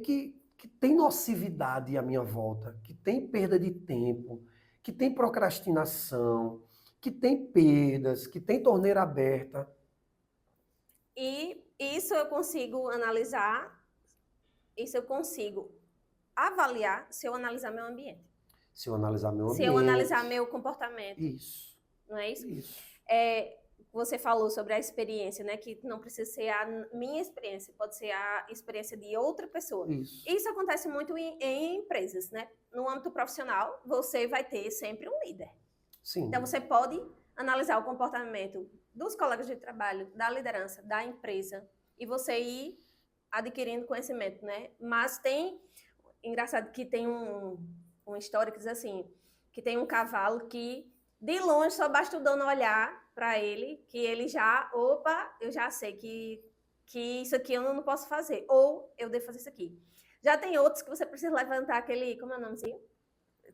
que tem nocividade à minha volta, que tem perda de tempo, que tem procrastinação, que tem perdas, que tem torneira aberta. E isso eu consigo analisar, isso eu consigo avaliar se eu analisar meu ambiente. Se eu analisar meu ambiente. Se eu analisar meu comportamento. Isso. Não é isso? Isso. Você falou sobre a experiência, né? Que não precisa ser a minha experiência, pode ser a experiência de outra pessoa. Isso acontece muito em empresas, né? No âmbito profissional, você vai ter sempre um líder. Sim. Então, você pode analisar o comportamento dos colegas de trabalho, da liderança, da empresa, e você ir adquirindo conhecimento, né? Mas engraçado que tem uma história que diz assim, que tem um cavalo que, de longe, só basta o dono olhar para ele, que ele já, eu já sei que isso aqui eu não posso fazer, ou eu devo fazer isso aqui. Já tem outros que você precisa levantar aquele, como é o nomezinho?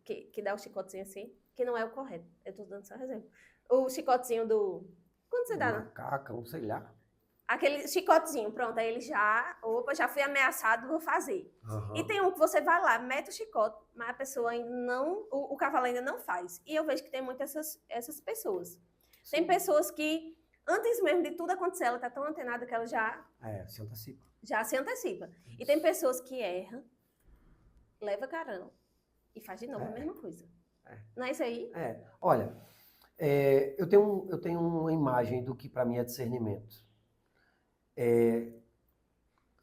Que dá o chicotezinho assim, que não é o correto, eu estou dando só exemplo. O chicotezinho do... Quando você dá? Macaca, não sei lá. Aquele chicotezinho, pronto, aí ele já fui ameaçado, vou fazer. Uhum. E tem um que você vai lá, mete o chicote, mas a pessoa ainda não, o cavalo ainda não faz. E eu vejo que tem muitas essas pessoas. Sim. Tem pessoas que, antes mesmo de tudo acontecer, ela tá tão antenada que ela já... se antecipa. Já se antecipa. Isso. E tem pessoas que erram, leva carão e faz de novo a mesma coisa. Não é isso aí? Olha, eu tenho uma imagem do que para mim é discernimento.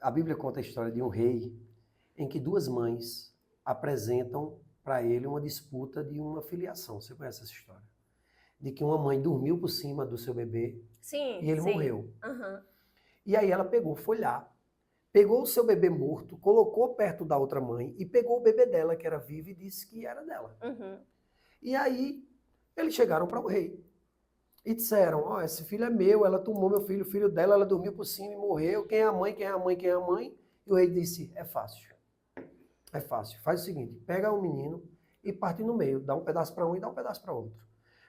A Bíblia conta a história de um rei em que duas mães apresentam para ele uma disputa de uma filiação. Você conhece essa história? De que uma mãe dormiu por cima do seu bebê e ele morreu. Uhum. E aí ela foi lá, pegou o seu bebê morto, colocou perto da outra mãe e pegou o bebê dela, que era vivo, e disse que era dela. Uhum. E aí eles chegaram para o rei. E disseram, esse filho é meu, ela tomou meu filho, o filho dela, ela dormiu por cima e morreu. Quem é a mãe, quem é a mãe, quem é a mãe? E o rei disse, é fácil. É fácil. Faz o seguinte, pega o menino e parte no meio. Dá um pedaço para um e dá um pedaço para outro.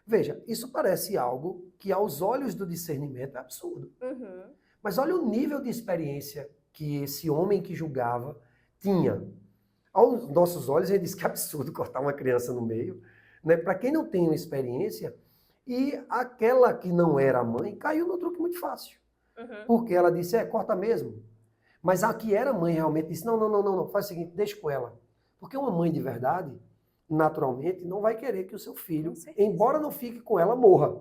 Veja, isso parece algo que aos olhos do discernimento é absurdo. Uhum. Mas olha o nível de experiência que esse homem que julgava tinha. Aos nossos olhos, ele diz que é absurdo cortar uma criança no meio. Né? Para quem não tem uma experiência... E aquela que não era a mãe caiu no truque muito fácil. Uhum. Porque ela disse, corta mesmo. Mas a que era mãe realmente disse, não, faz o seguinte, deixa com ela. Porque uma mãe de verdade, naturalmente, não vai querer que o seu filho, embora não fique com ela, morra.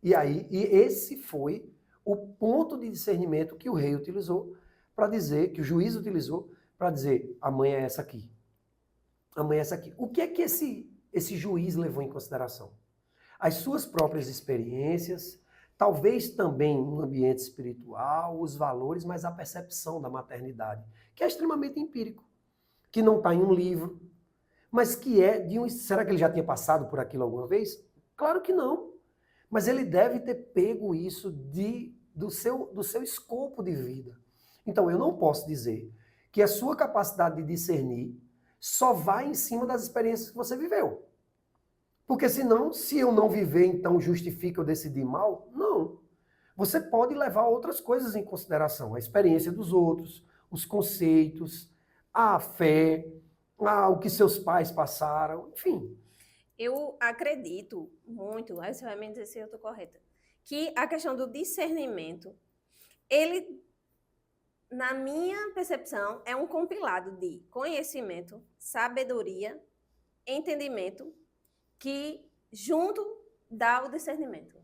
E esse foi o ponto de discernimento que o rei utilizou para dizer, que o juiz utilizou para dizer, a mãe é essa aqui. A mãe é essa aqui. O que é que esse juiz levou em consideração? As suas próprias experiências, talvez também no ambiente espiritual, os valores, mas a percepção da maternidade, que é extremamente empírico, que não está em um livro, mas que é de um... Será que ele já tinha passado por aquilo alguma vez? Claro que não. Mas ele deve ter pego isso do seu escopo de vida. Então, eu não posso dizer que a sua capacidade de discernir só vai em cima das experiências que você viveu. Porque senão, se eu não viver, então justifica eu decidir mal? Não. Você pode levar outras coisas em consideração. A experiência dos outros, os conceitos, a fé, o que seus pais passaram, enfim. Eu acredito muito, aí você vai me dizer se eu estou correta, que a questão do discernimento, ele, na minha percepção, é um compilado de conhecimento, sabedoria, entendimento, que junto dá o discernimento.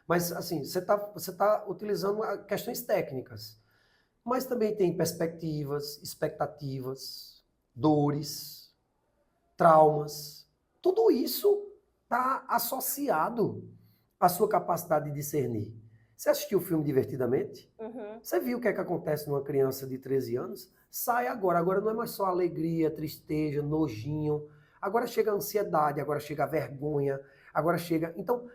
Mas assim, você tá utilizando questões técnicas, mas também tem perspectivas, expectativas, dores, traumas. Tudo isso está associado à sua capacidade de discernir. Você assistiu o filme Divertidamente? Uhum. Você viu o que é que acontece numa criança de 13 anos? Sai agora. Agora não é mais só alegria, tristeza, nojinho. Agora chega a ansiedade, agora chega a vergonha, agora chega... Então,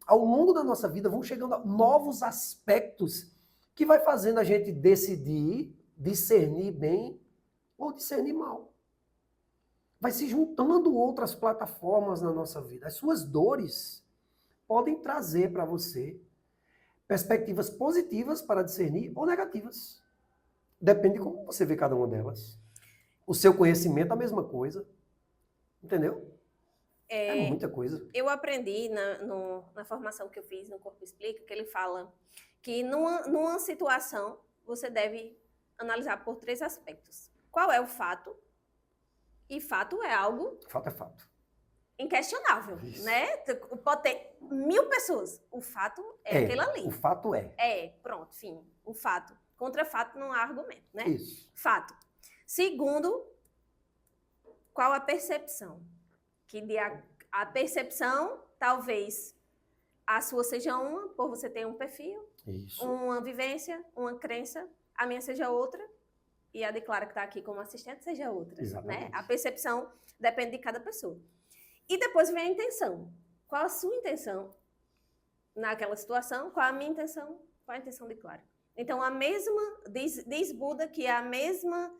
ao longo da nossa vida vão chegando novos aspectos que vai fazendo a gente decidir, discernir bem ou discernir mal. vai se juntando outras plataformas na nossa vida. As suas dores podem trazer para você perspectivas positivas para discernir ou negativas. Depende de como você vê cada uma delas. O seu conhecimento é a mesma coisa. Entendeu? É muita coisa. Eu aprendi na formação que eu fiz no Corpo Explica, que ele fala que numa situação você deve analisar por 3 aspectos. Qual é o fato? E fato é algo... Fato é fato. Inquestionável, Isso. né? Pode ter 1000 pessoas. O fato é aquele ali. O fato é. Pronto, fim. O fato. Contra fato não há argumento, né? Isso. Fato. Segundo, qual a percepção? Que a percepção, talvez, a sua seja uma, por você ter um perfil, Isso. uma vivência, uma crença, a minha seja outra, e a de Clara, que está aqui como assistente, seja outra. Exatamente. Né? A percepção depende de cada pessoa. E depois vem a intenção. Qual a sua intenção naquela situação? Qual a minha intenção? Qual a intenção de Clara? Então, a mesma, diz Buda que a mesma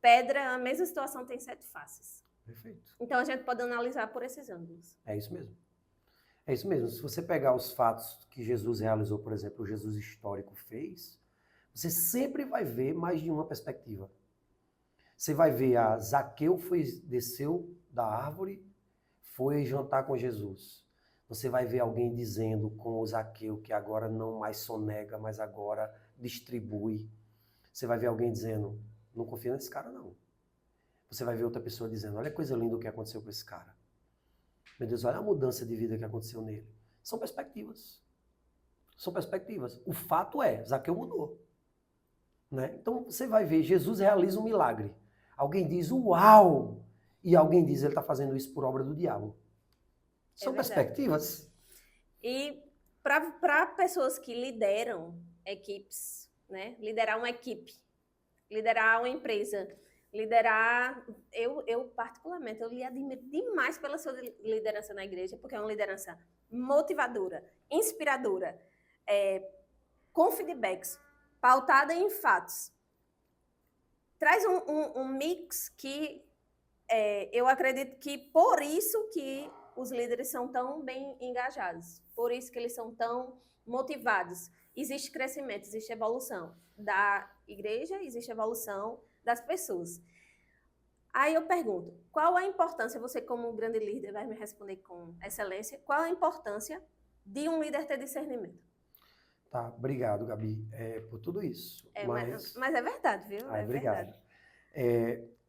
pedra, a mesma situação tem 7 faces. Perfeito. Então, a gente pode analisar por esses ângulos. É isso mesmo. É isso mesmo. Se você pegar os fatos que Jesus realizou, por exemplo, o Jesus histórico fez, você sempre vai ver mais de uma perspectiva. Você vai ver Zaqueu desceu da árvore, foi jantar com Jesus. Você vai ver alguém dizendo com o Zaqueu que agora não mais sonega, mas agora distribui. Você vai ver alguém dizendo, não confia nesse cara não. Você vai ver outra pessoa dizendo, olha a coisa linda que aconteceu com esse cara. Meu Deus, olha a mudança de vida que aconteceu nele. São perspectivas. São perspectivas. O fato é, Zaqueu mudou. Né? Então você vai ver, Jesus realiza um milagre. Alguém diz, uau! E alguém diz, ele está fazendo isso por obra do diabo. São perspectivas. E para pessoas que lideram equipes, né? Liderar uma equipe, liderar uma empresa, liderar... Eu particularmente, eu lhe admiro demais pela sua liderança na igreja, porque é uma liderança motivadora, inspiradora, com feedbacks, pautada em fatos. Traz um mix que eu acredito que por isso que os líderes são tão bem engajados, por isso que eles são tão motivados. Existe crescimento, existe evolução da igreja, existe evolução das pessoas. Aí eu pergunto, qual a importância, você como grande líder vai me responder com excelência, qual a importância de um líder ter discernimento? Tá, obrigado, Gabi, por tudo isso. Mas é verdade, viu? Obrigado.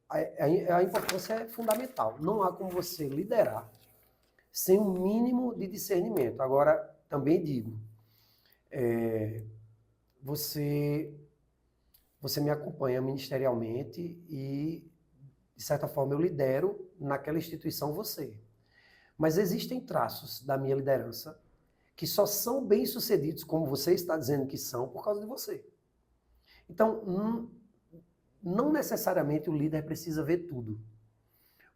A importância é fundamental. Não há como você liderar sem um mínimo de discernimento. Agora, também digo, você me acompanha ministerialmente e, de certa forma, eu lidero naquela instituição você. Mas existem traços da minha liderança que só são bem-sucedidos, como você está dizendo que são, por causa de você. Então, não necessariamente o líder precisa ver tudo.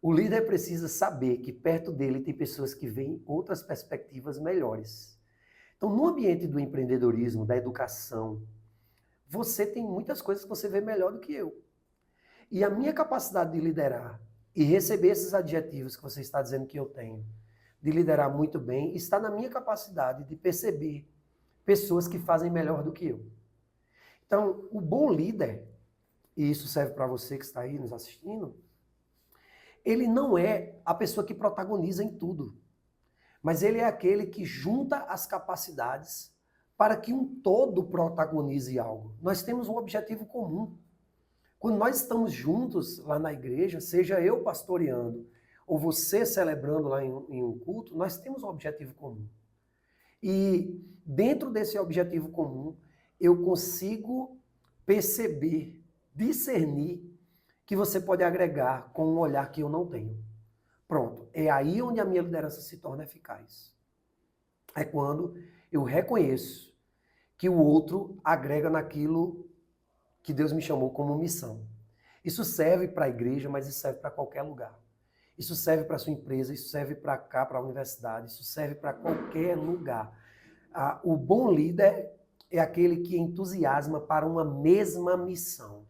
O líder precisa saber que perto dele tem pessoas que veem outras perspectivas melhores. Então, no ambiente do empreendedorismo, da educação, você tem muitas coisas que você vê melhor do que eu. E a minha capacidade de liderar e receber esses adjetivos que você está dizendo que eu tenho, de liderar muito bem, está na minha capacidade de perceber pessoas que fazem melhor do que eu. Então, o bom líder, e isso serve para você que está aí nos assistindo, ele não é a pessoa que protagoniza em tudo, mas ele é aquele que junta as capacidades para que um todo protagonize algo. Nós temos um objetivo comum. Quando nós estamos juntos lá na igreja, seja eu pastoreando ou você celebrando lá em um culto, nós temos um objetivo comum. E dentro desse objetivo comum, eu consigo perceber, discernir que você pode agregar com um olhar que eu não tenho. Pronto, é aí onde a minha liderança se torna eficaz. É quando eu reconheço que o outro agrega naquilo que Deus me chamou como missão. Isso serve para a igreja, mas isso serve para qualquer lugar. Isso serve para a sua empresa, isso serve para cá, para a universidade, isso serve para qualquer lugar. O bom líder é aquele que entusiasma para uma mesma missão.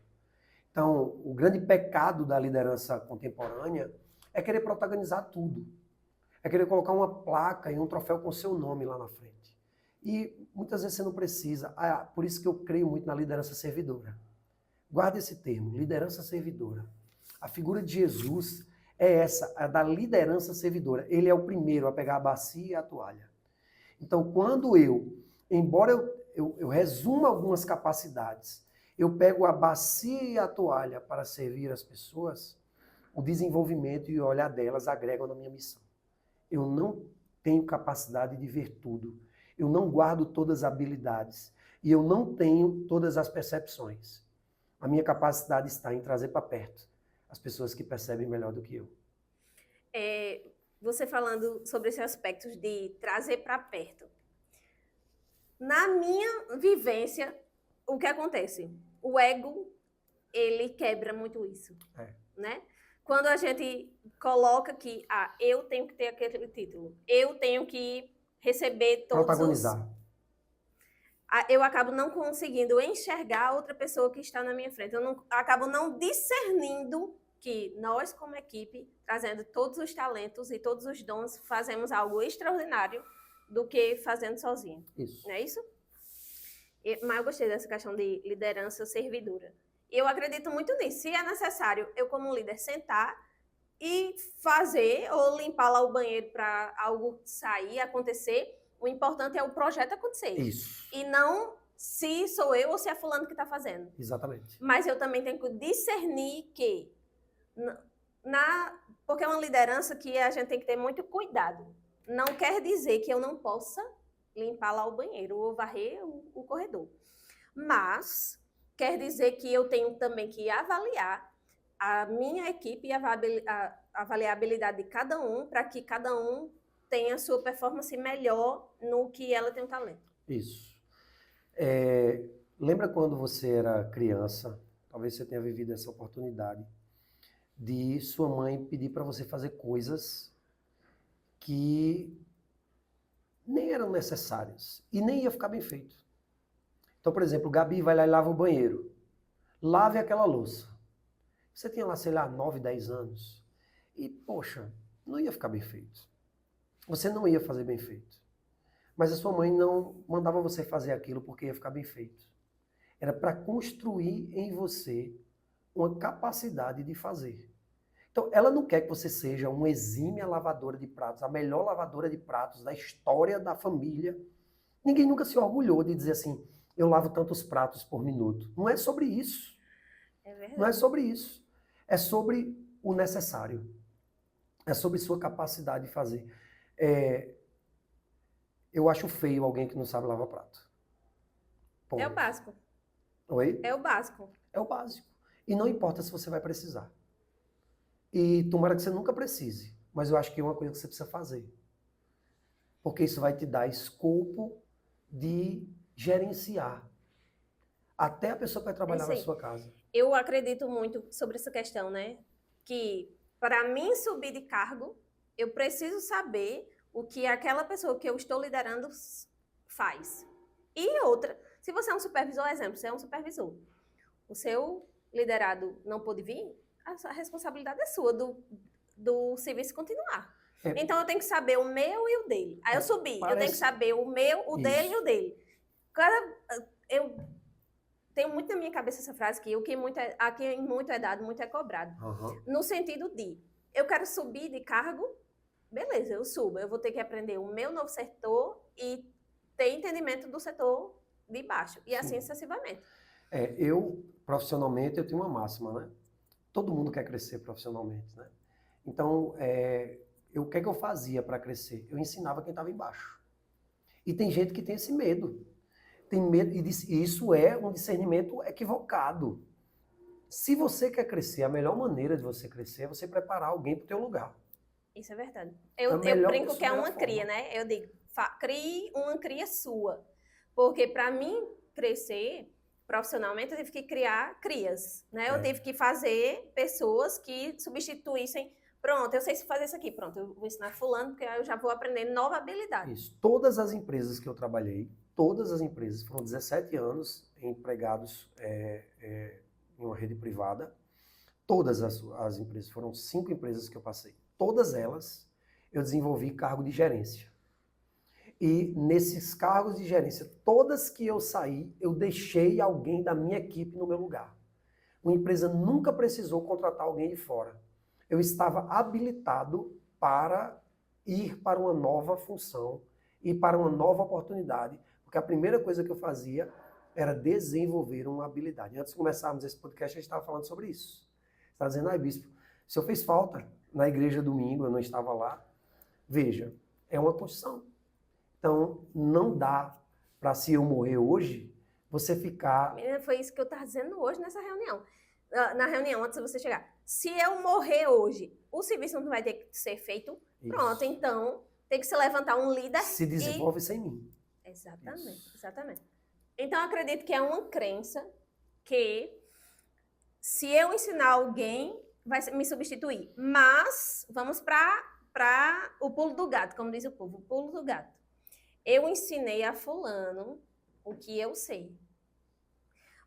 Então, o grande pecado da liderança contemporânea é querer protagonizar tudo. É querer colocar uma placa e um troféu com seu nome lá na frente. E muitas vezes você não precisa. Por isso que eu creio muito na liderança servidora. Guarde esse termo, liderança servidora. A figura de Jesus é essa, a da liderança servidora. Ele é o primeiro a pegar a bacia e a toalha. Então, quando embora eu resuma algumas capacidades, eu pego a bacia e a toalha para servir as pessoas, o desenvolvimento e o olhar delas agregam na minha missão. Eu não tenho capacidade de ver tudo. Eu não guardo todas as habilidades. E eu não tenho todas as percepções. A minha capacidade está em trazer para perto as pessoas que percebem melhor do que eu. Você falando sobre esses aspectos de trazer para perto. Na minha vivência, o que acontece? O ego, ele quebra muito isso, né? Quando a gente coloca que, eu tenho que ter aquele título, eu tenho que receber todos protagonizar. Eu acabo não conseguindo enxergar outra pessoa que está na minha frente. Acabo não discernindo que nós, como equipe, trazendo todos os talentos e todos os dons, fazemos algo extraordinário do que fazendo sozinho. Isso. Não é isso? Mas eu gostei dessa questão de liderança servidora. Eu acredito muito nisso. Se é necessário eu, como líder, sentar e fazer ou limpar lá o banheiro para algo sair, acontecer, o importante é o projeto acontecer. Isso. E não se sou eu ou se é fulano que está fazendo. Exatamente. Mas eu também tenho que discernir que... porque é uma liderança que a gente tem que ter muito cuidado. Não quer dizer que eu não possa limpar lá o banheiro ou varrer o corredor. Mas quer dizer que eu tenho também que avaliar a minha equipe e avaliar a habilidade de cada um para que cada um tenha a sua performance melhor no que ela tem um talento. Isso. Lembra quando você era criança, talvez você tenha vivido essa oportunidade, de sua mãe pedir para você fazer coisas que nem eram necessárias e nem ia ficar bem feito. Então, por exemplo, Gabi vai lá e lava o banheiro. Lave aquela louça. Você tinha lá, sei lá, 9, 10 anos. E, poxa, não ia ficar bem feito. Você não ia fazer bem feito. Mas a sua mãe não mandava você fazer aquilo porque ia ficar bem feito. Era para construir em você uma capacidade de fazer. Então, ela não quer que você seja uma exímia lavadora de pratos, a melhor lavadora de pratos da história da família. Ninguém nunca se orgulhou de dizer assim, eu lavo tantos pratos por minuto. Não é sobre isso. É verdade. Não é sobre isso. É sobre o necessário. É sobre sua capacidade de fazer. Eu acho feio alguém que não sabe lavar prato. Ponto. É o básico. Oi? É o básico. É o básico. E não importa se você vai precisar. E tomara que você nunca precise. Mas eu acho que é uma coisa que você precisa fazer. Porque isso vai te dar escopo de gerenciar. Até a pessoa que vai trabalhar na sua casa. Eu acredito muito sobre essa questão, né? Que para mim subir de cargo, eu preciso saber o que aquela pessoa que eu estou liderando faz. E outra, se você é um supervisor, exemplo, você é um supervisor. O seu liderado não pôde vir, a responsabilidade é sua do serviço continuar. Então eu tenho que saber o meu e o dele. Aí eu subi, eu tenho que saber o meu, o dele e o dele. Eu tenho muito na minha cabeça essa frase que a quem muito é dado, muito é cobrado. Uhum. No sentido de, eu quero subir de cargo, beleza, eu subo. Eu vou ter que aprender o meu novo setor e ter entendimento do setor de baixo. E assim sucessivamente. Eu, profissionalmente, eu tenho uma máxima, né? Todo mundo quer crescer profissionalmente, né? Então, o que é que eu fazia para crescer? Eu ensinava quem estava embaixo. E tem gente que tem esse medo. Tem medo, e isso é um discernimento equivocado. Se você quer crescer, a melhor maneira de você crescer é você preparar alguém para o teu lugar. Isso é verdade. Eu brinco que é uma cria, né? Eu digo, crie uma cria sua. Porque para mim crescer profissionalmente, eu tive que criar crias, né? Eu tive que fazer pessoas que substituíssem. Pronto, eu sei fazer isso aqui. Pronto, eu vou ensinar fulano, porque aí eu já vou aprender nova habilidade. Isso. Todas as empresas que eu trabalhei, todas as empresas, foram 17 anos empregados em uma rede privada. Todas as empresas, foram 5 empresas que eu passei. Todas elas, eu desenvolvi cargo de gerência. E nesses cargos de gerência, todas que eu saí, eu deixei alguém da minha equipe no meu lugar. Uma empresa nunca precisou contratar alguém de fora. Eu estava habilitado para ir para uma nova função e para uma nova oportunidade, porque a primeira coisa que eu fazia era desenvolver uma habilidade. Antes de começarmos esse podcast, a gente estava falando sobre isso. Você está dizendo, bispo, se eu fiz falta na igreja domingo, eu não estava lá, veja, é uma construção. Então, não dá para, se eu morrer hoje, você ficar... Foi isso que eu estava dizendo hoje nessa reunião. Na reunião, antes de você chegar. Se eu morrer hoje, o serviço não vai ter que ser feito? Isso. Pronto, então tem que se levantar um líder. Se desenvolve sem mim. Exatamente, exatamente. Então, eu acredito que é uma crença que se eu ensinar alguém, vai me substituir. Mas, vamos para o pulo do gato, como diz o povo, o pulo do gato. Eu ensinei a fulano o que eu sei.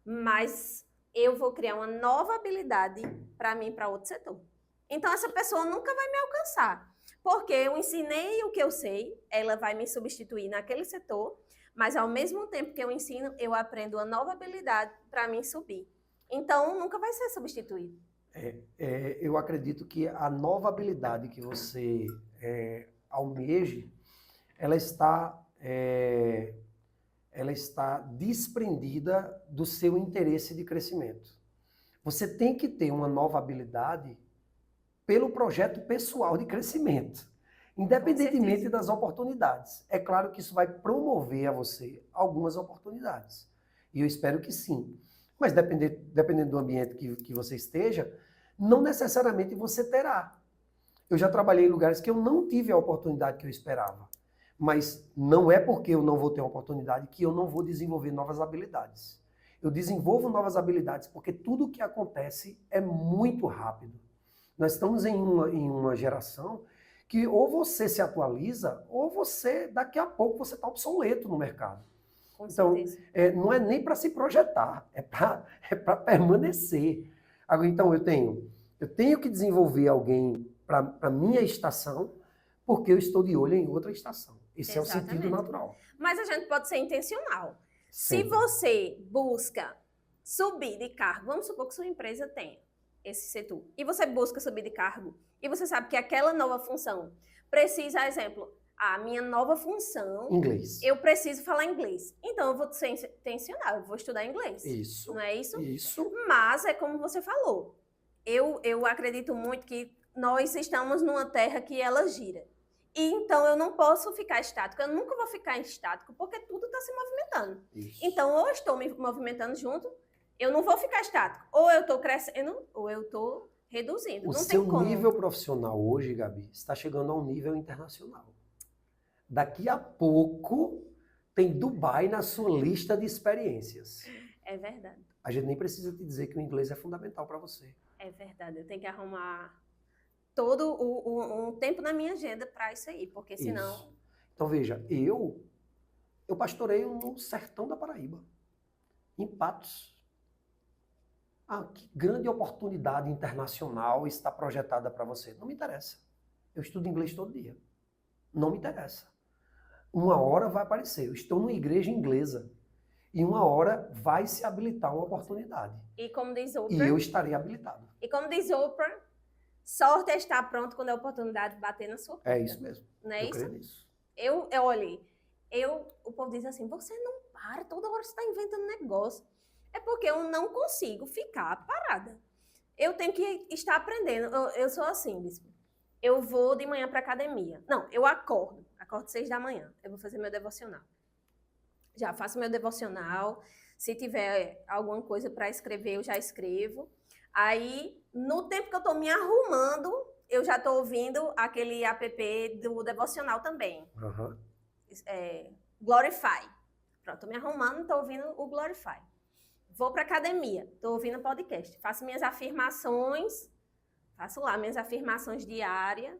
Mas eu vou criar uma nova habilidade para mim, para outro setor. Então, essa pessoa nunca vai me alcançar. Porque eu ensinei o que eu sei, ela vai me substituir naquele setor, mas ao mesmo tempo que eu ensino, eu aprendo uma nova habilidade para mim subir. Então, nunca vai ser substituído. Eu acredito que a nova habilidade que você almeje, ela está desprendida do seu interesse de crescimento. Você tem que ter uma nova habilidade pelo projeto pessoal de crescimento, independentemente das oportunidades. É claro que isso vai promover a você algumas oportunidades. E eu espero que sim. Mas dependendo do ambiente que você esteja, não necessariamente você terá. Eu já trabalhei em lugares que eu não tive a oportunidade que eu esperava. Mas não é porque eu não vou ter uma oportunidade que eu não vou desenvolver novas habilidades. Eu desenvolvo novas habilidades porque tudo o que acontece é muito rápido. Nós estamos em uma geração que ou você se atualiza ou você, daqui a pouco, você está obsoleto no mercado. Então, não é nem para se projetar, é para permanecer. Agora, então, eu tenho que desenvolver alguém para a minha estação, porque eu estou de olho em outra estação. Esse é o sentido natural. Mas a gente pode ser intencional. Sim. Se você busca subir de cargo, vamos supor que sua empresa tenha esse setor, e você busca subir de cargo, e você sabe que aquela nova função precisa, exemplo, a minha nova função... Inglês. Eu preciso falar inglês. Então, eu vou ser intencional, eu vou estudar inglês. Isso. Não é isso? Isso. Mas, é como você falou, eu acredito muito que nós estamos numa terra que ela gira. E então, eu não posso ficar estático, eu nunca vou ficar estático, porque tudo está se movimentando. Isso. Então, ou eu estou me movimentando junto, eu não vou ficar estático. Ou eu estou crescendo, ou eu estou reduzindo. O não seu tem como. nível profissional hoje, Gabi, está chegando a um nível internacional. Daqui a pouco, tem Dubai na sua lista de experiências. É verdade. A gente nem precisa te dizer que o inglês é fundamental para você. É verdade, eu tenho que arrumar todo um tempo na minha agenda para isso aí, porque senão... Isso. Então, veja, eu pastoreio no sertão da Paraíba, em Patos. Que grande oportunidade internacional está projetada para você. Não me interessa. Eu estudo inglês todo dia. Não me interessa. Uma hora vai aparecer. Eu estou numa igreja inglesa. E uma hora vai se habilitar uma oportunidade. E como diz Oprah... E eu estarei habilitado. E como diz Oprah, sorte é estar pronto quando a oportunidade bater na sua porta. É isso mesmo. Não é eu isso? creio nisso. Eu olhei, o povo diz assim, você não para, toda hora você está inventando negócio. É porque eu não consigo ficar parada. Eu tenho que estar aprendendo. Eu sou assim, bispo. Eu vou de manhã para academia. Não, eu acordo 6 da manhã. Eu vou fazer meu devocional. Já faço meu devocional. Se tiver alguma coisa para escrever, eu já escrevo. Aí, no tempo que eu estou me arrumando, eu já estou ouvindo aquele app do devocional também. Uhum. Glorify. Pronto, estou me arrumando, estou ouvindo o Glorify. Vou para academia, estou ouvindo podcast. Faço minhas afirmações, faço lá minhas afirmações diárias,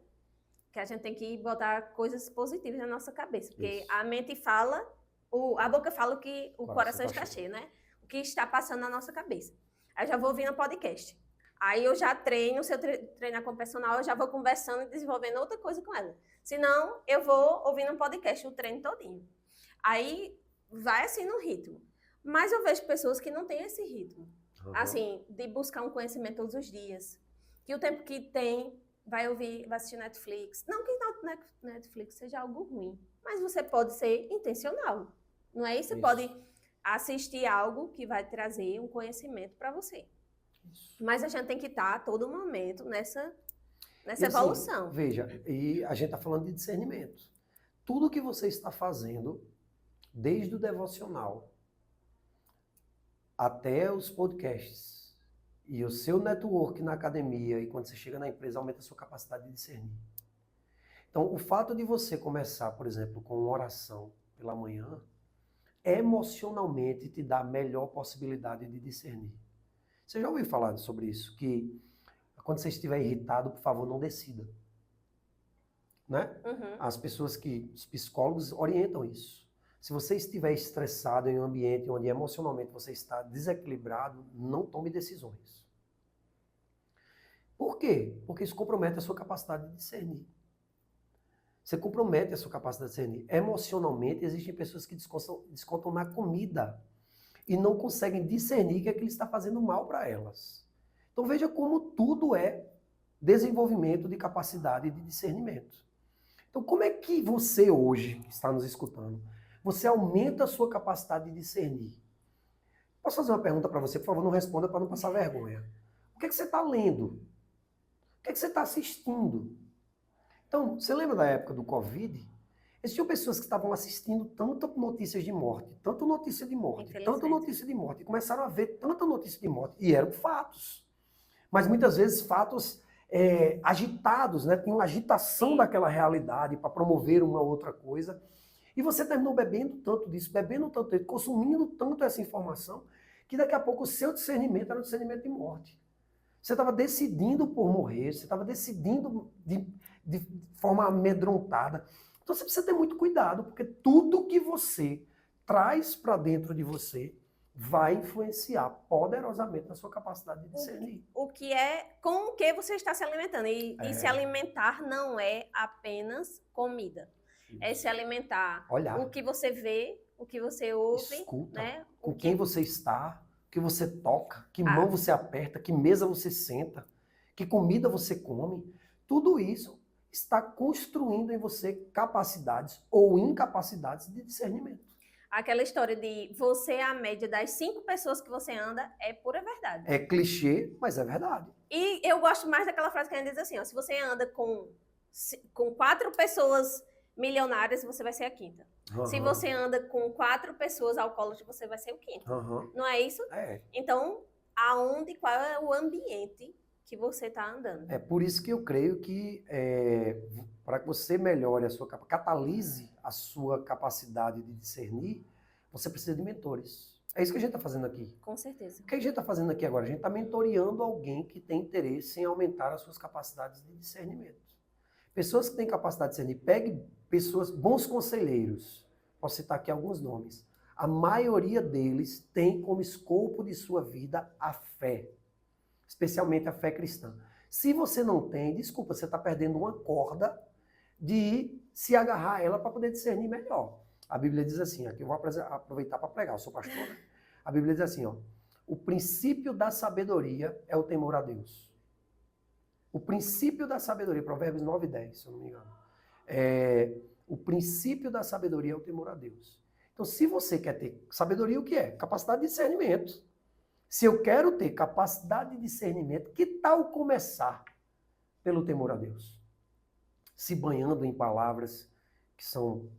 que a gente tem que botar coisas positivas na nossa cabeça. Porque isso. A mente fala, a boca fala o que o coração está cheio, né? O que está passando na nossa cabeça. Aí eu já vou ouvindo podcast. Aí eu já treino, se eu treinar com o personal, eu já vou conversando e desenvolvendo outra coisa com ela. Senão, eu vou ouvindo um podcast o treino todinho. Aí vai assim no ritmo. Mas eu vejo pessoas que não têm esse ritmo. Assim, de buscar um conhecimento todos os dias. Que o tempo que tem, vai ouvir, vai assistir Netflix. Não que Netflix seja algo ruim, mas você pode ser intencional. Não é isso? Você pode assistir algo que vai trazer um conhecimento para você. Isso. Mas a gente tem que estar a todo momento nessa evolução. Assim, veja, e a gente está falando de discernimento. Tudo que você está fazendo, desde o devocional até os podcasts e o seu network na academia e quando você chega na empresa, aumenta a sua capacidade de discernir. Então, o fato de você começar, por exemplo, com uma oração pela manhã, emocionalmente te dá a melhor possibilidade de discernir. Você já ouviu falar sobre isso? Que quando você estiver irritado, por favor, não decida. Né? As pessoas os psicólogos orientam isso. Se você estiver estressado em um ambiente onde emocionalmente você está desequilibrado, não tome decisões. Por quê? Porque isso compromete a sua capacidade de discernir. Você compromete a sua capacidade de discernir. Emocionalmente, existem pessoas que descontam na comida e não conseguem discernir que aquilo está fazendo mal para elas. Então veja como tudo é desenvolvimento de capacidade de discernimento. Então como é que você hoje, que está nos escutando, você aumenta a sua capacidade de discernir? Posso fazer uma pergunta para você? Por favor, não responda para não passar vergonha. O que é que você está lendo? O que é que você está assistindo? Então, você lembra da época do Covid? Existiam pessoas que estavam assistindo tantas notícias de morte, tanta notícia de morte, tanta notícia de morte, e começaram a ver tanta notícia de morte, e eram fatos. Mas muitas vezes fatos agitados, né? Tem uma agitação daquela realidade para promover uma outra coisa. E você terminou bebendo tanto disso, consumindo tanto essa informação, que daqui a pouco o seu discernimento era um discernimento de morte. Você estava decidindo por morrer, você estava decidindo de forma amedrontada. Então você precisa ter muito cuidado, porque tudo que você traz para dentro de você vai influenciar poderosamente na sua capacidade de discernir. Com o que você está se alimentando. E se alimentar não é apenas comida. Isso. É se alimentar. Olhar. O que você vê, o que você ouve. Escuta, né? Com quem você está, o que você toca, que mão você aperta, que mesa você senta, que comida você come. Tudo isso está construindo em você capacidades ou incapacidades de discernimento. Aquela história de você é a média das 5 pessoas que você anda é pura verdade. É clichê, mas é verdade. E eu gosto mais daquela frase que a gente diz assim, ó, se você anda com 4 pessoas milionárias, você vai ser a quinta. Se você anda com 4 pessoas alcoólatras, você vai ser o quinto. Não é isso? É. Então, qual é o ambiente que você está andando? É por isso que eu creio que para que você melhore catalise a sua capacidade de discernir, você precisa de mentores. É isso que a gente está fazendo aqui. Com certeza. O que a gente está fazendo aqui agora? A gente está mentoreando alguém que tem interesse em aumentar as suas capacidades de discernimento. Pessoas que têm capacidade de discernir, pegue bons conselheiros. Posso citar aqui alguns nomes. A maioria deles tem como escopo de sua vida a fé. Especialmente a fé cristã. Se você não tem, desculpa, você está perdendo uma corda de se agarrar a ela para poder discernir melhor. A Bíblia diz assim, aqui eu vou aproveitar para pregar, eu sou pastora. A Bíblia diz assim, ó, o princípio da sabedoria é o temor a Deus. O princípio da sabedoria, Provérbios 9 e 10, se eu não me engano. O princípio da sabedoria é o temor a Deus. Então, se você quer ter sabedoria, o que é? Capacidade de discernimento. Se eu quero ter capacidade de discernimento, que tal começar pelo temor a Deus? Se banhando em palavras que são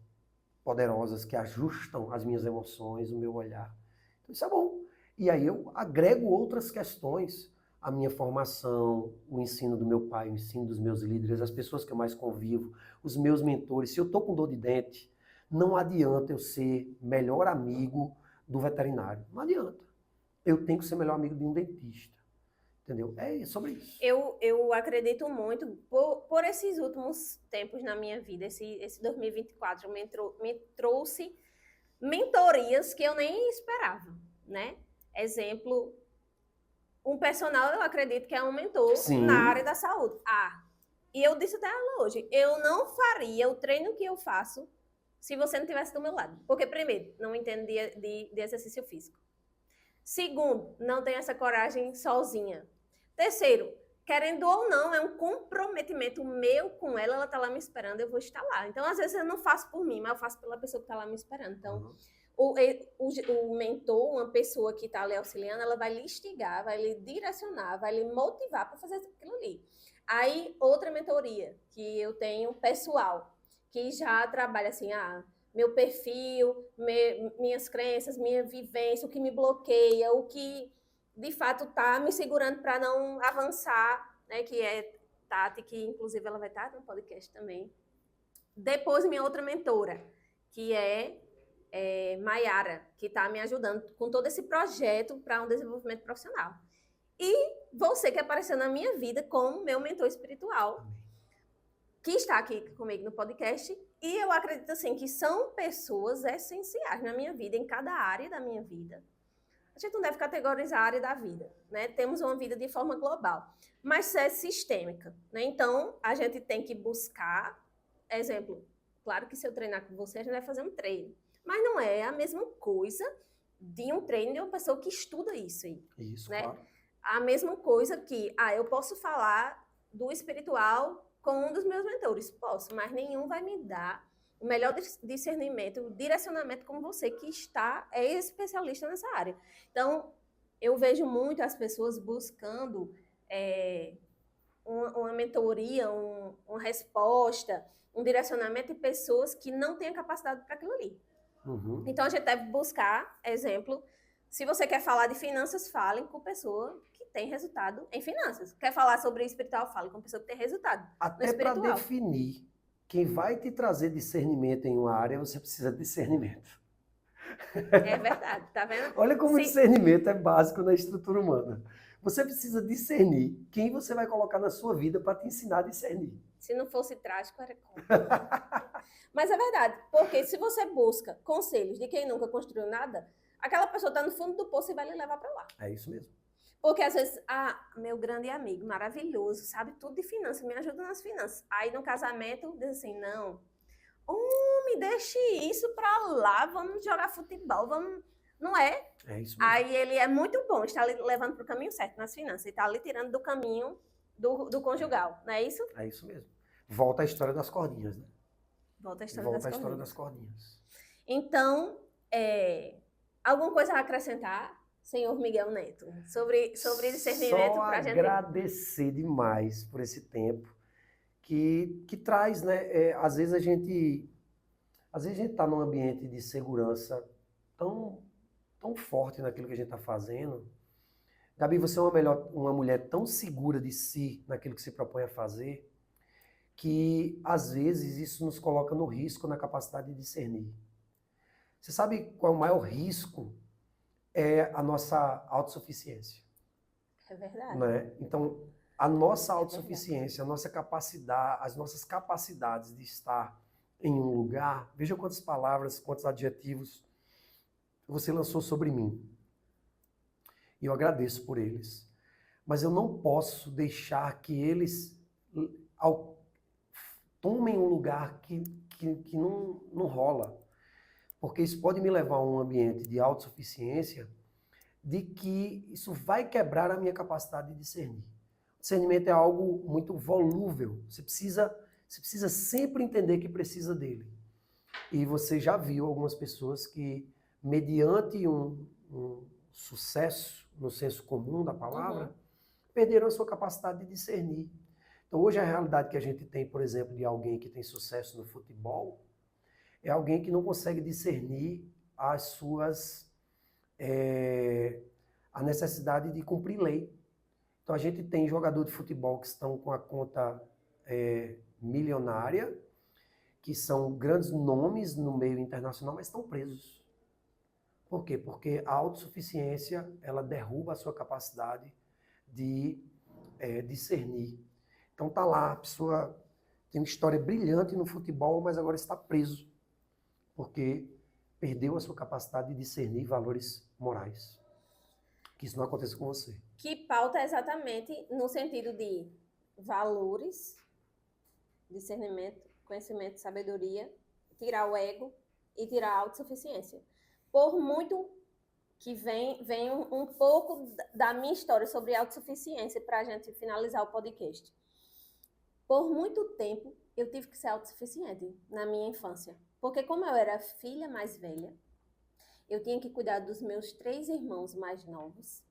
poderosas, que ajustam as minhas emoções, o meu olhar. Então isso é bom. E aí eu agrego outras questões, a minha formação, o ensino do meu pai, o ensino dos meus líderes, as pessoas que eu mais convivo, os meus mentores. Se eu estou com dor de dente, não adianta eu ser melhor amigo do veterinário. Não adianta. Eu tenho que ser melhor amigo de um dentista. Entendeu? É sobre isso. Eu acredito muito, por esses últimos tempos na minha vida, esse 2024 me trouxe mentorias que eu nem esperava, né? Exemplo, Um personal, eu acredito que é um mentor Sim. na área da saúde. E eu disse até ela hoje, eu não faria o treino que eu faço se você não estivesse do meu lado. Porque, primeiro, não entendo de exercício físico. Segundo, não tenho essa coragem sozinha. Terceiro, querendo ou não, é um comprometimento meu com ela, ela tá lá me esperando, eu vou estar lá. Então, às vezes, eu não faço por mim, mas eu faço pela pessoa que tá lá me esperando. Então, o mentor, uma pessoa que está lhe auxiliando, ela vai lhe instigar, vai lhe direcionar, vai lhe motivar para fazer aquilo ali. Aí, outra mentoria que eu tenho pessoal, que já trabalha assim, meu perfil, minhas crenças, minha vivência, o que me bloqueia, o que de fato está me segurando para não avançar, né? Que é Tati, que inclusive ela vai estar no podcast também. Depois, minha outra mentora, que é Maiara, que está me ajudando com todo esse projeto para um desenvolvimento profissional. E você que apareceu na minha vida como meu mentor espiritual, que está aqui comigo no podcast, e eu acredito assim que são pessoas essenciais na minha vida, em cada área da minha vida. A gente não deve categorizar a área da vida, né? Temos uma vida de forma global, mas é sistêmica, né? Então, a gente tem que buscar, exemplo, claro que se eu treinar com você, a gente vai fazer um treino, mas não é a mesma coisa de um treino de uma pessoa que estuda isso aí. Isso, né? claro. A mesma coisa que, eu posso falar do espiritual com um dos meus mentores, posso, mas nenhum vai me dar o melhor discernimento, o direcionamento como você que é especialista nessa área. Então, eu vejo muito as pessoas buscando uma mentoria, uma resposta, um direcionamento de pessoas que não têm a capacidade para aquilo ali. Uhum. Então, a gente deve buscar, exemplo, se você quer falar de finanças, fale com pessoa que tem resultado em finanças. Quer falar sobre espiritual, fale com pessoa que tem resultado Até para definir quem vai te trazer discernimento em uma área, você precisa de discernimento. É verdade, tá vendo? Olha como o discernimento é básico na estrutura humana. Você precisa discernir quem você vai colocar na sua vida para te ensinar a discernir. Se não fosse trágico, era como. Mas é verdade, porque se você busca conselhos de quem nunca construiu nada, aquela pessoa está no fundo do poço e vai lhe levar para lá. É isso mesmo. Porque às vezes, meu grande amigo, maravilhoso, sabe tudo de finanças, me ajuda nas finanças. Aí no casamento, diz assim, não, me deixe isso para lá, vamos jogar futebol, vamos... Não é? É isso mesmo. Aí ele é muito bom, está levando para o caminho certo nas finanças, ele está ali tirando do caminho do conjugal, não é isso? É isso mesmo. Volta à história das cordinhas, né? Volta à história das cordinhas. Então, alguma coisa a acrescentar, senhor Miguel Neto, sobre discernimento para a gente? Só agradecer demais por esse tempo que traz, né? Às vezes a gente está num ambiente de segurança tão forte naquilo que a gente está fazendo. Gabi, você é uma mulher tão segura de si naquilo que se propõe a fazer, que às vezes isso nos coloca no risco na capacidade de discernir. Você sabe qual é o maior risco? É a nossa autossuficiência. É verdade. Né? Então, a nossa autossuficiência, a nossa capacidade, as nossas capacidades de estar em um lugar, veja quantas palavras, quantos adjetivos você lançou sobre mim. E eu agradeço por eles. Mas eu não posso deixar que eles tomem um lugar que não rola. Porque isso pode me levar a um ambiente de autossuficiência, de que isso vai quebrar a minha capacidade de discernir. O discernimento é algo muito volúvel. Você precisa sempre entender que precisa dele. E você já viu algumas pessoas que, mediante um sucesso no senso comum da palavra, perderam a sua capacidade de discernir. Então, hoje a realidade que a gente tem, por exemplo, de alguém que tem sucesso no futebol, é alguém que não consegue discernir as suas... a necessidade de cumprir lei. Então, a gente tem jogador de futebol que estão com a conta milionária, que são grandes nomes no meio internacional, mas estão presos. Por quê? Porque a autossuficiência, ela derruba a sua capacidade de discernir. Então, tá lá, a pessoa tem uma história brilhante no futebol, mas agora está preso, porque perdeu a sua capacidade de discernir valores morais. Que isso não aconteça com você. que pauta exatamente no sentido de valores, discernimento, conhecimento, sabedoria, tirar o ego e tirar a autossuficiência. Por muito que vem um pouco da minha história sobre autossuficiência para a gente finalizar o podcast. Por muito tempo, eu tive que ser autossuficiente na minha infância. Porque como eu era filha mais velha, eu tinha que cuidar dos meus 3 irmãos mais novos.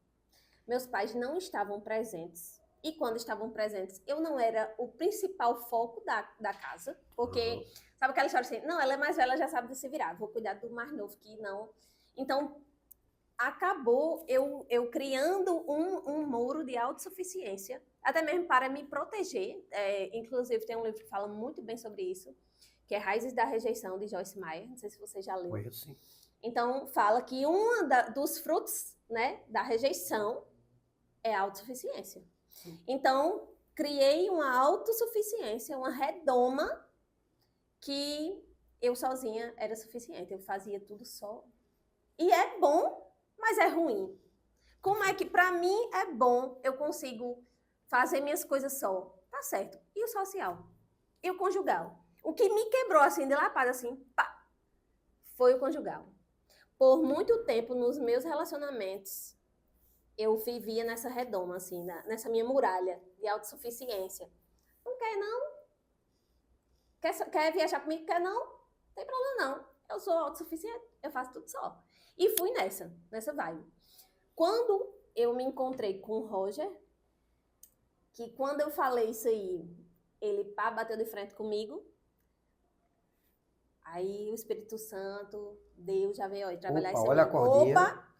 Meus pais não estavam presentes. E quando estavam presentes, eu não era o principal foco da casa. Porque, sabe aquela história assim? Não, ela é mais velha, ela já sabe de se virar. Vou cuidar do mais novo que não. Então, acabou eu criando um muro de autossuficiência, até mesmo para me proteger. Inclusive, tem um livro que fala muito bem sobre isso, que é Raízes da Rejeição, de Joyce Meyer. Não sei se você já leu. Conheço, sim. Então, fala que dos frutos, né, da rejeição é a autossuficiência. Sim. Então, criei uma autossuficiência, uma redoma que eu sozinha era suficiente. Eu fazia tudo só. E é bom, mas é ruim. Como é que, para mim, é bom, eu consigo fazer minhas coisas só? Tá certo. E o social? E o conjugal? O que me quebrou, assim, de lapada, assim, pá, foi o conjugal. Por muito tempo, nos meus relacionamentos, eu vivia nessa redoma, assim, nessa minha muralha de autossuficiência. Não quer, não? Quer viajar comigo? Quer, não? Não tem problema, não. Eu sou autossuficiente, eu faço tudo só. E fui nessa vibe. Quando eu me encontrei com o Roger, que quando eu falei isso aí, ele bateu de frente comigo. Aí o Espírito Santo, Deus já veio trabalhar isso aí. Olha a cordinha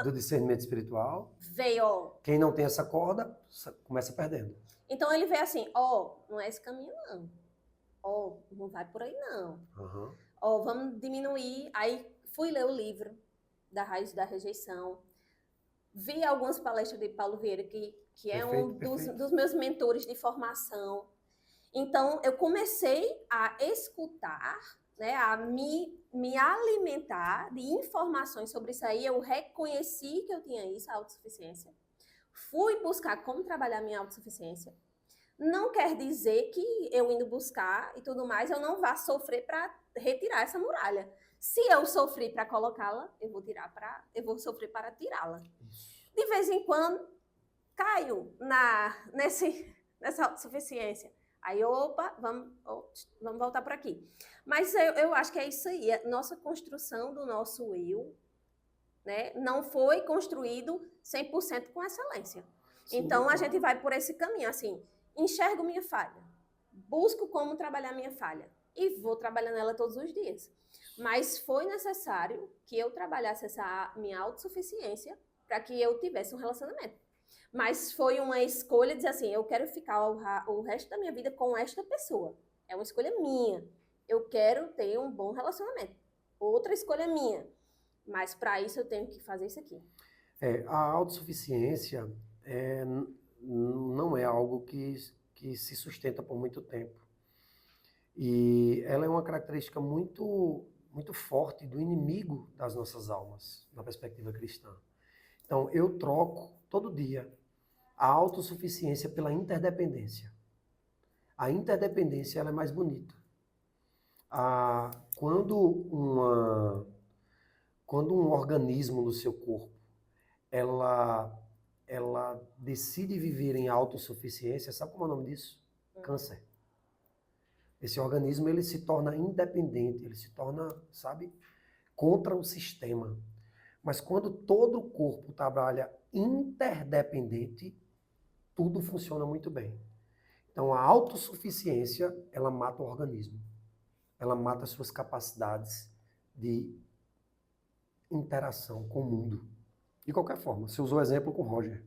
do discernimento espiritual. Veio, ó. Quem não tem essa corda, começa perdendo. Então ele veio assim, não é esse caminho não. Não vai por aí não. Vamos diminuir. Aí fui ler o livro da Raiz da Rejeição. Vi algumas palestras de Paulo Vieira, que é um dos meus mentores de formação. Então, eu comecei a escutar, né, a me alimentar de informações sobre isso aí. Eu reconheci que eu tinha isso, a autossuficiência. Fui buscar como trabalhar minha autossuficiência. Não quer dizer que eu indo buscar e tudo mais, eu não vá sofrer para retirar essa muralha. Se eu sofri para colocá-la, eu vou sofrer para tirá-la. De vez em quando, caio nessa autossuficiência. Aí, vamos voltar por aqui. Mas eu acho que é isso aí. A nossa construção do nosso eu, né, não foi construído 100% com excelência. Sim, então, a gente vai por esse caminho, assim, enxergo minha falha, busco como trabalhar minha falha e vou trabalhando ela todos os dias. Mas foi necessário que eu trabalhasse essa minha autossuficiência para que eu tivesse um relacionamento. Mas foi uma escolha dizer assim, eu quero ficar o resto da minha vida com esta pessoa. É uma escolha minha. Eu quero ter um bom relacionamento. Outra escolha minha. Mas para isso eu tenho que fazer isso aqui. A autossuficiência não é algo que se sustenta por muito tempo. E ela é uma característica muito, muito forte do inimigo das nossas almas, na perspectiva cristã. Então, eu troco todo dia a autossuficiência pela interdependência. A interdependência ela é mais bonita. Quando um organismo no seu corpo ela decide viver em autossuficiência, sabe como é o nome disso? Câncer. Esse organismo ele se torna independente, ele se torna, sabe, contra o sistema. Mas quando todo o corpo trabalha interdependente, tudo funciona muito bem. Então a autossuficiência, ela mata o organismo. Ela mata as suas capacidades de interação com o mundo. De qualquer forma, você usou o exemplo com o Roger.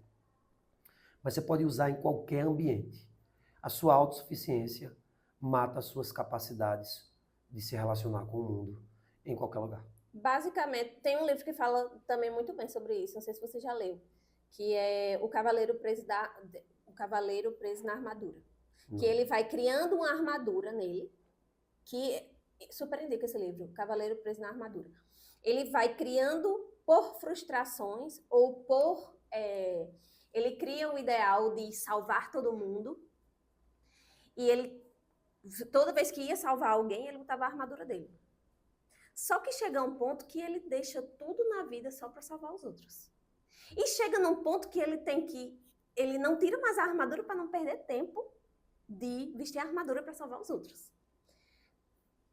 Mas você pode usar em qualquer ambiente. A sua autossuficiência mata as suas capacidades de se relacionar com o mundo em qualquer lugar. Basicamente, tem um livro que fala também muito bem sobre isso, não sei se você já leu, que é O Cavaleiro Preso na Armadura. Que ele vai criando uma armadura nele, que super indica esse livro, Cavaleiro Preso na Armadura. Ele vai criando por frustrações ou por ele cria o ideal de salvar todo mundo. E ele, toda vez que ia salvar alguém, ele botava a armadura dele. Só que chega um ponto que ele deixa tudo na vida só para salvar os outros. E chega num ponto que ele não tira mais a armadura para não perder tempo de vestir a armadura para salvar os outros.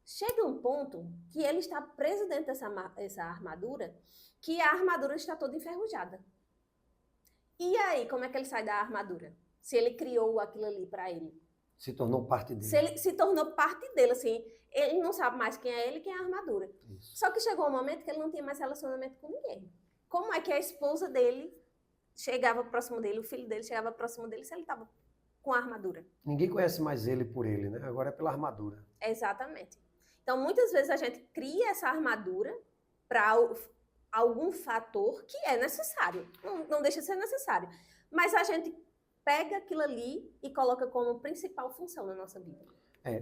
Chega um ponto que ele está preso dentro dessa armadura, que a armadura está toda enferrujada. E aí, como é que ele sai da armadura? Se ele criou aquilo ali para ele. Se tornou parte dele. Se ele se tornou parte dele, assim, ele não sabe mais quem é ele e quem é a armadura. Isso. Só que chegou um momento que ele não tinha mais relacionamento com ninguém. Como é que a esposa dele chegava próximo dele, o filho dele chegava próximo dele, se ele estava com a armadura? Ninguém conhece mais ele por ele, né? Agora é pela armadura. Exatamente. Então, muitas vezes a gente cria essa armadura para algum fator que é necessário. Não deixa de ser necessário. Mas a gente pega aquilo ali e coloca como principal função na nossa vida.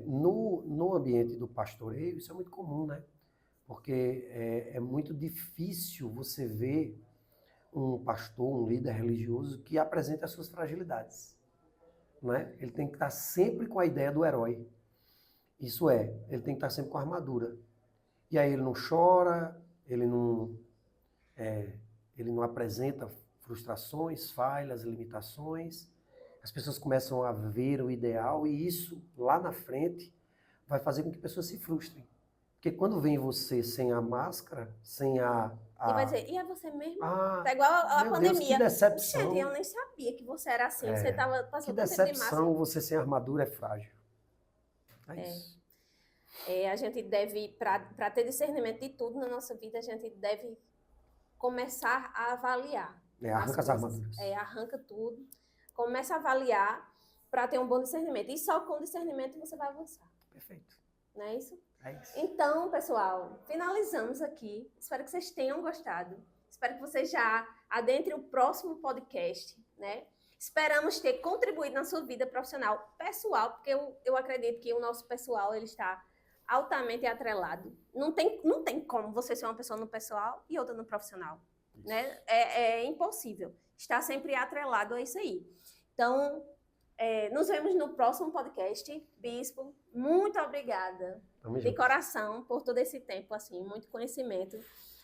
No ambiente do pastoreio, isso é muito comum, né? Porque é muito difícil você ver um pastor, um líder religioso que apresente as suas fragilidades, né? Ele tem que estar sempre com a ideia do herói. Isso ele tem que estar sempre com a armadura. E aí ele não chora, ele não apresenta frustrações, falhas, limitações. As pessoas começam a ver o ideal e isso, lá na frente, vai fazer com que pessoas se frustrem. Porque quando vem você sem a máscara, sem a... E vai dizer, e é você mesmo? Tá igual a pandemia. Deus, que decepção. Gente, eu nem sabia que você era assim. Você estava passando que tanto tempo de decepção, máscara. você sem armadura é frágil. É isso. A gente deve, para ter discernimento de tudo na nossa vida, a gente deve começar a avaliar. Arranca as armaduras. Arranca tudo. Começa a avaliar para ter um bom discernimento. E só com discernimento você vai avançar. Perfeito. Não é isso? É isso. Então, pessoal, finalizamos aqui. Espero que vocês tenham gostado. Espero que vocês já adentrem o próximo podcast, né? Esperamos ter contribuído na sua vida profissional, pessoal, porque eu acredito que o nosso pessoal ele está altamente atrelado. Não tem como você ser uma pessoa no pessoal e outra no profissional. Né? É impossível. Está sempre atrelado a isso aí. Então, nos vemos no próximo podcast. Bispo, muito obrigada de coração por todo esse tempo, assim, muito conhecimento.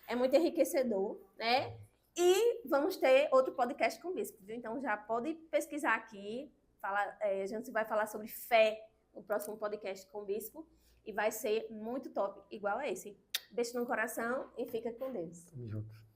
É muito enriquecedor, né? E vamos ter outro podcast com o Bispo, viu? Então já pode pesquisar aqui. A gente vai falar sobre fé no próximo podcast com o Bispo. E vai ser muito top, igual a esse. Beijo no coração e fica com Deus. Tamo junto.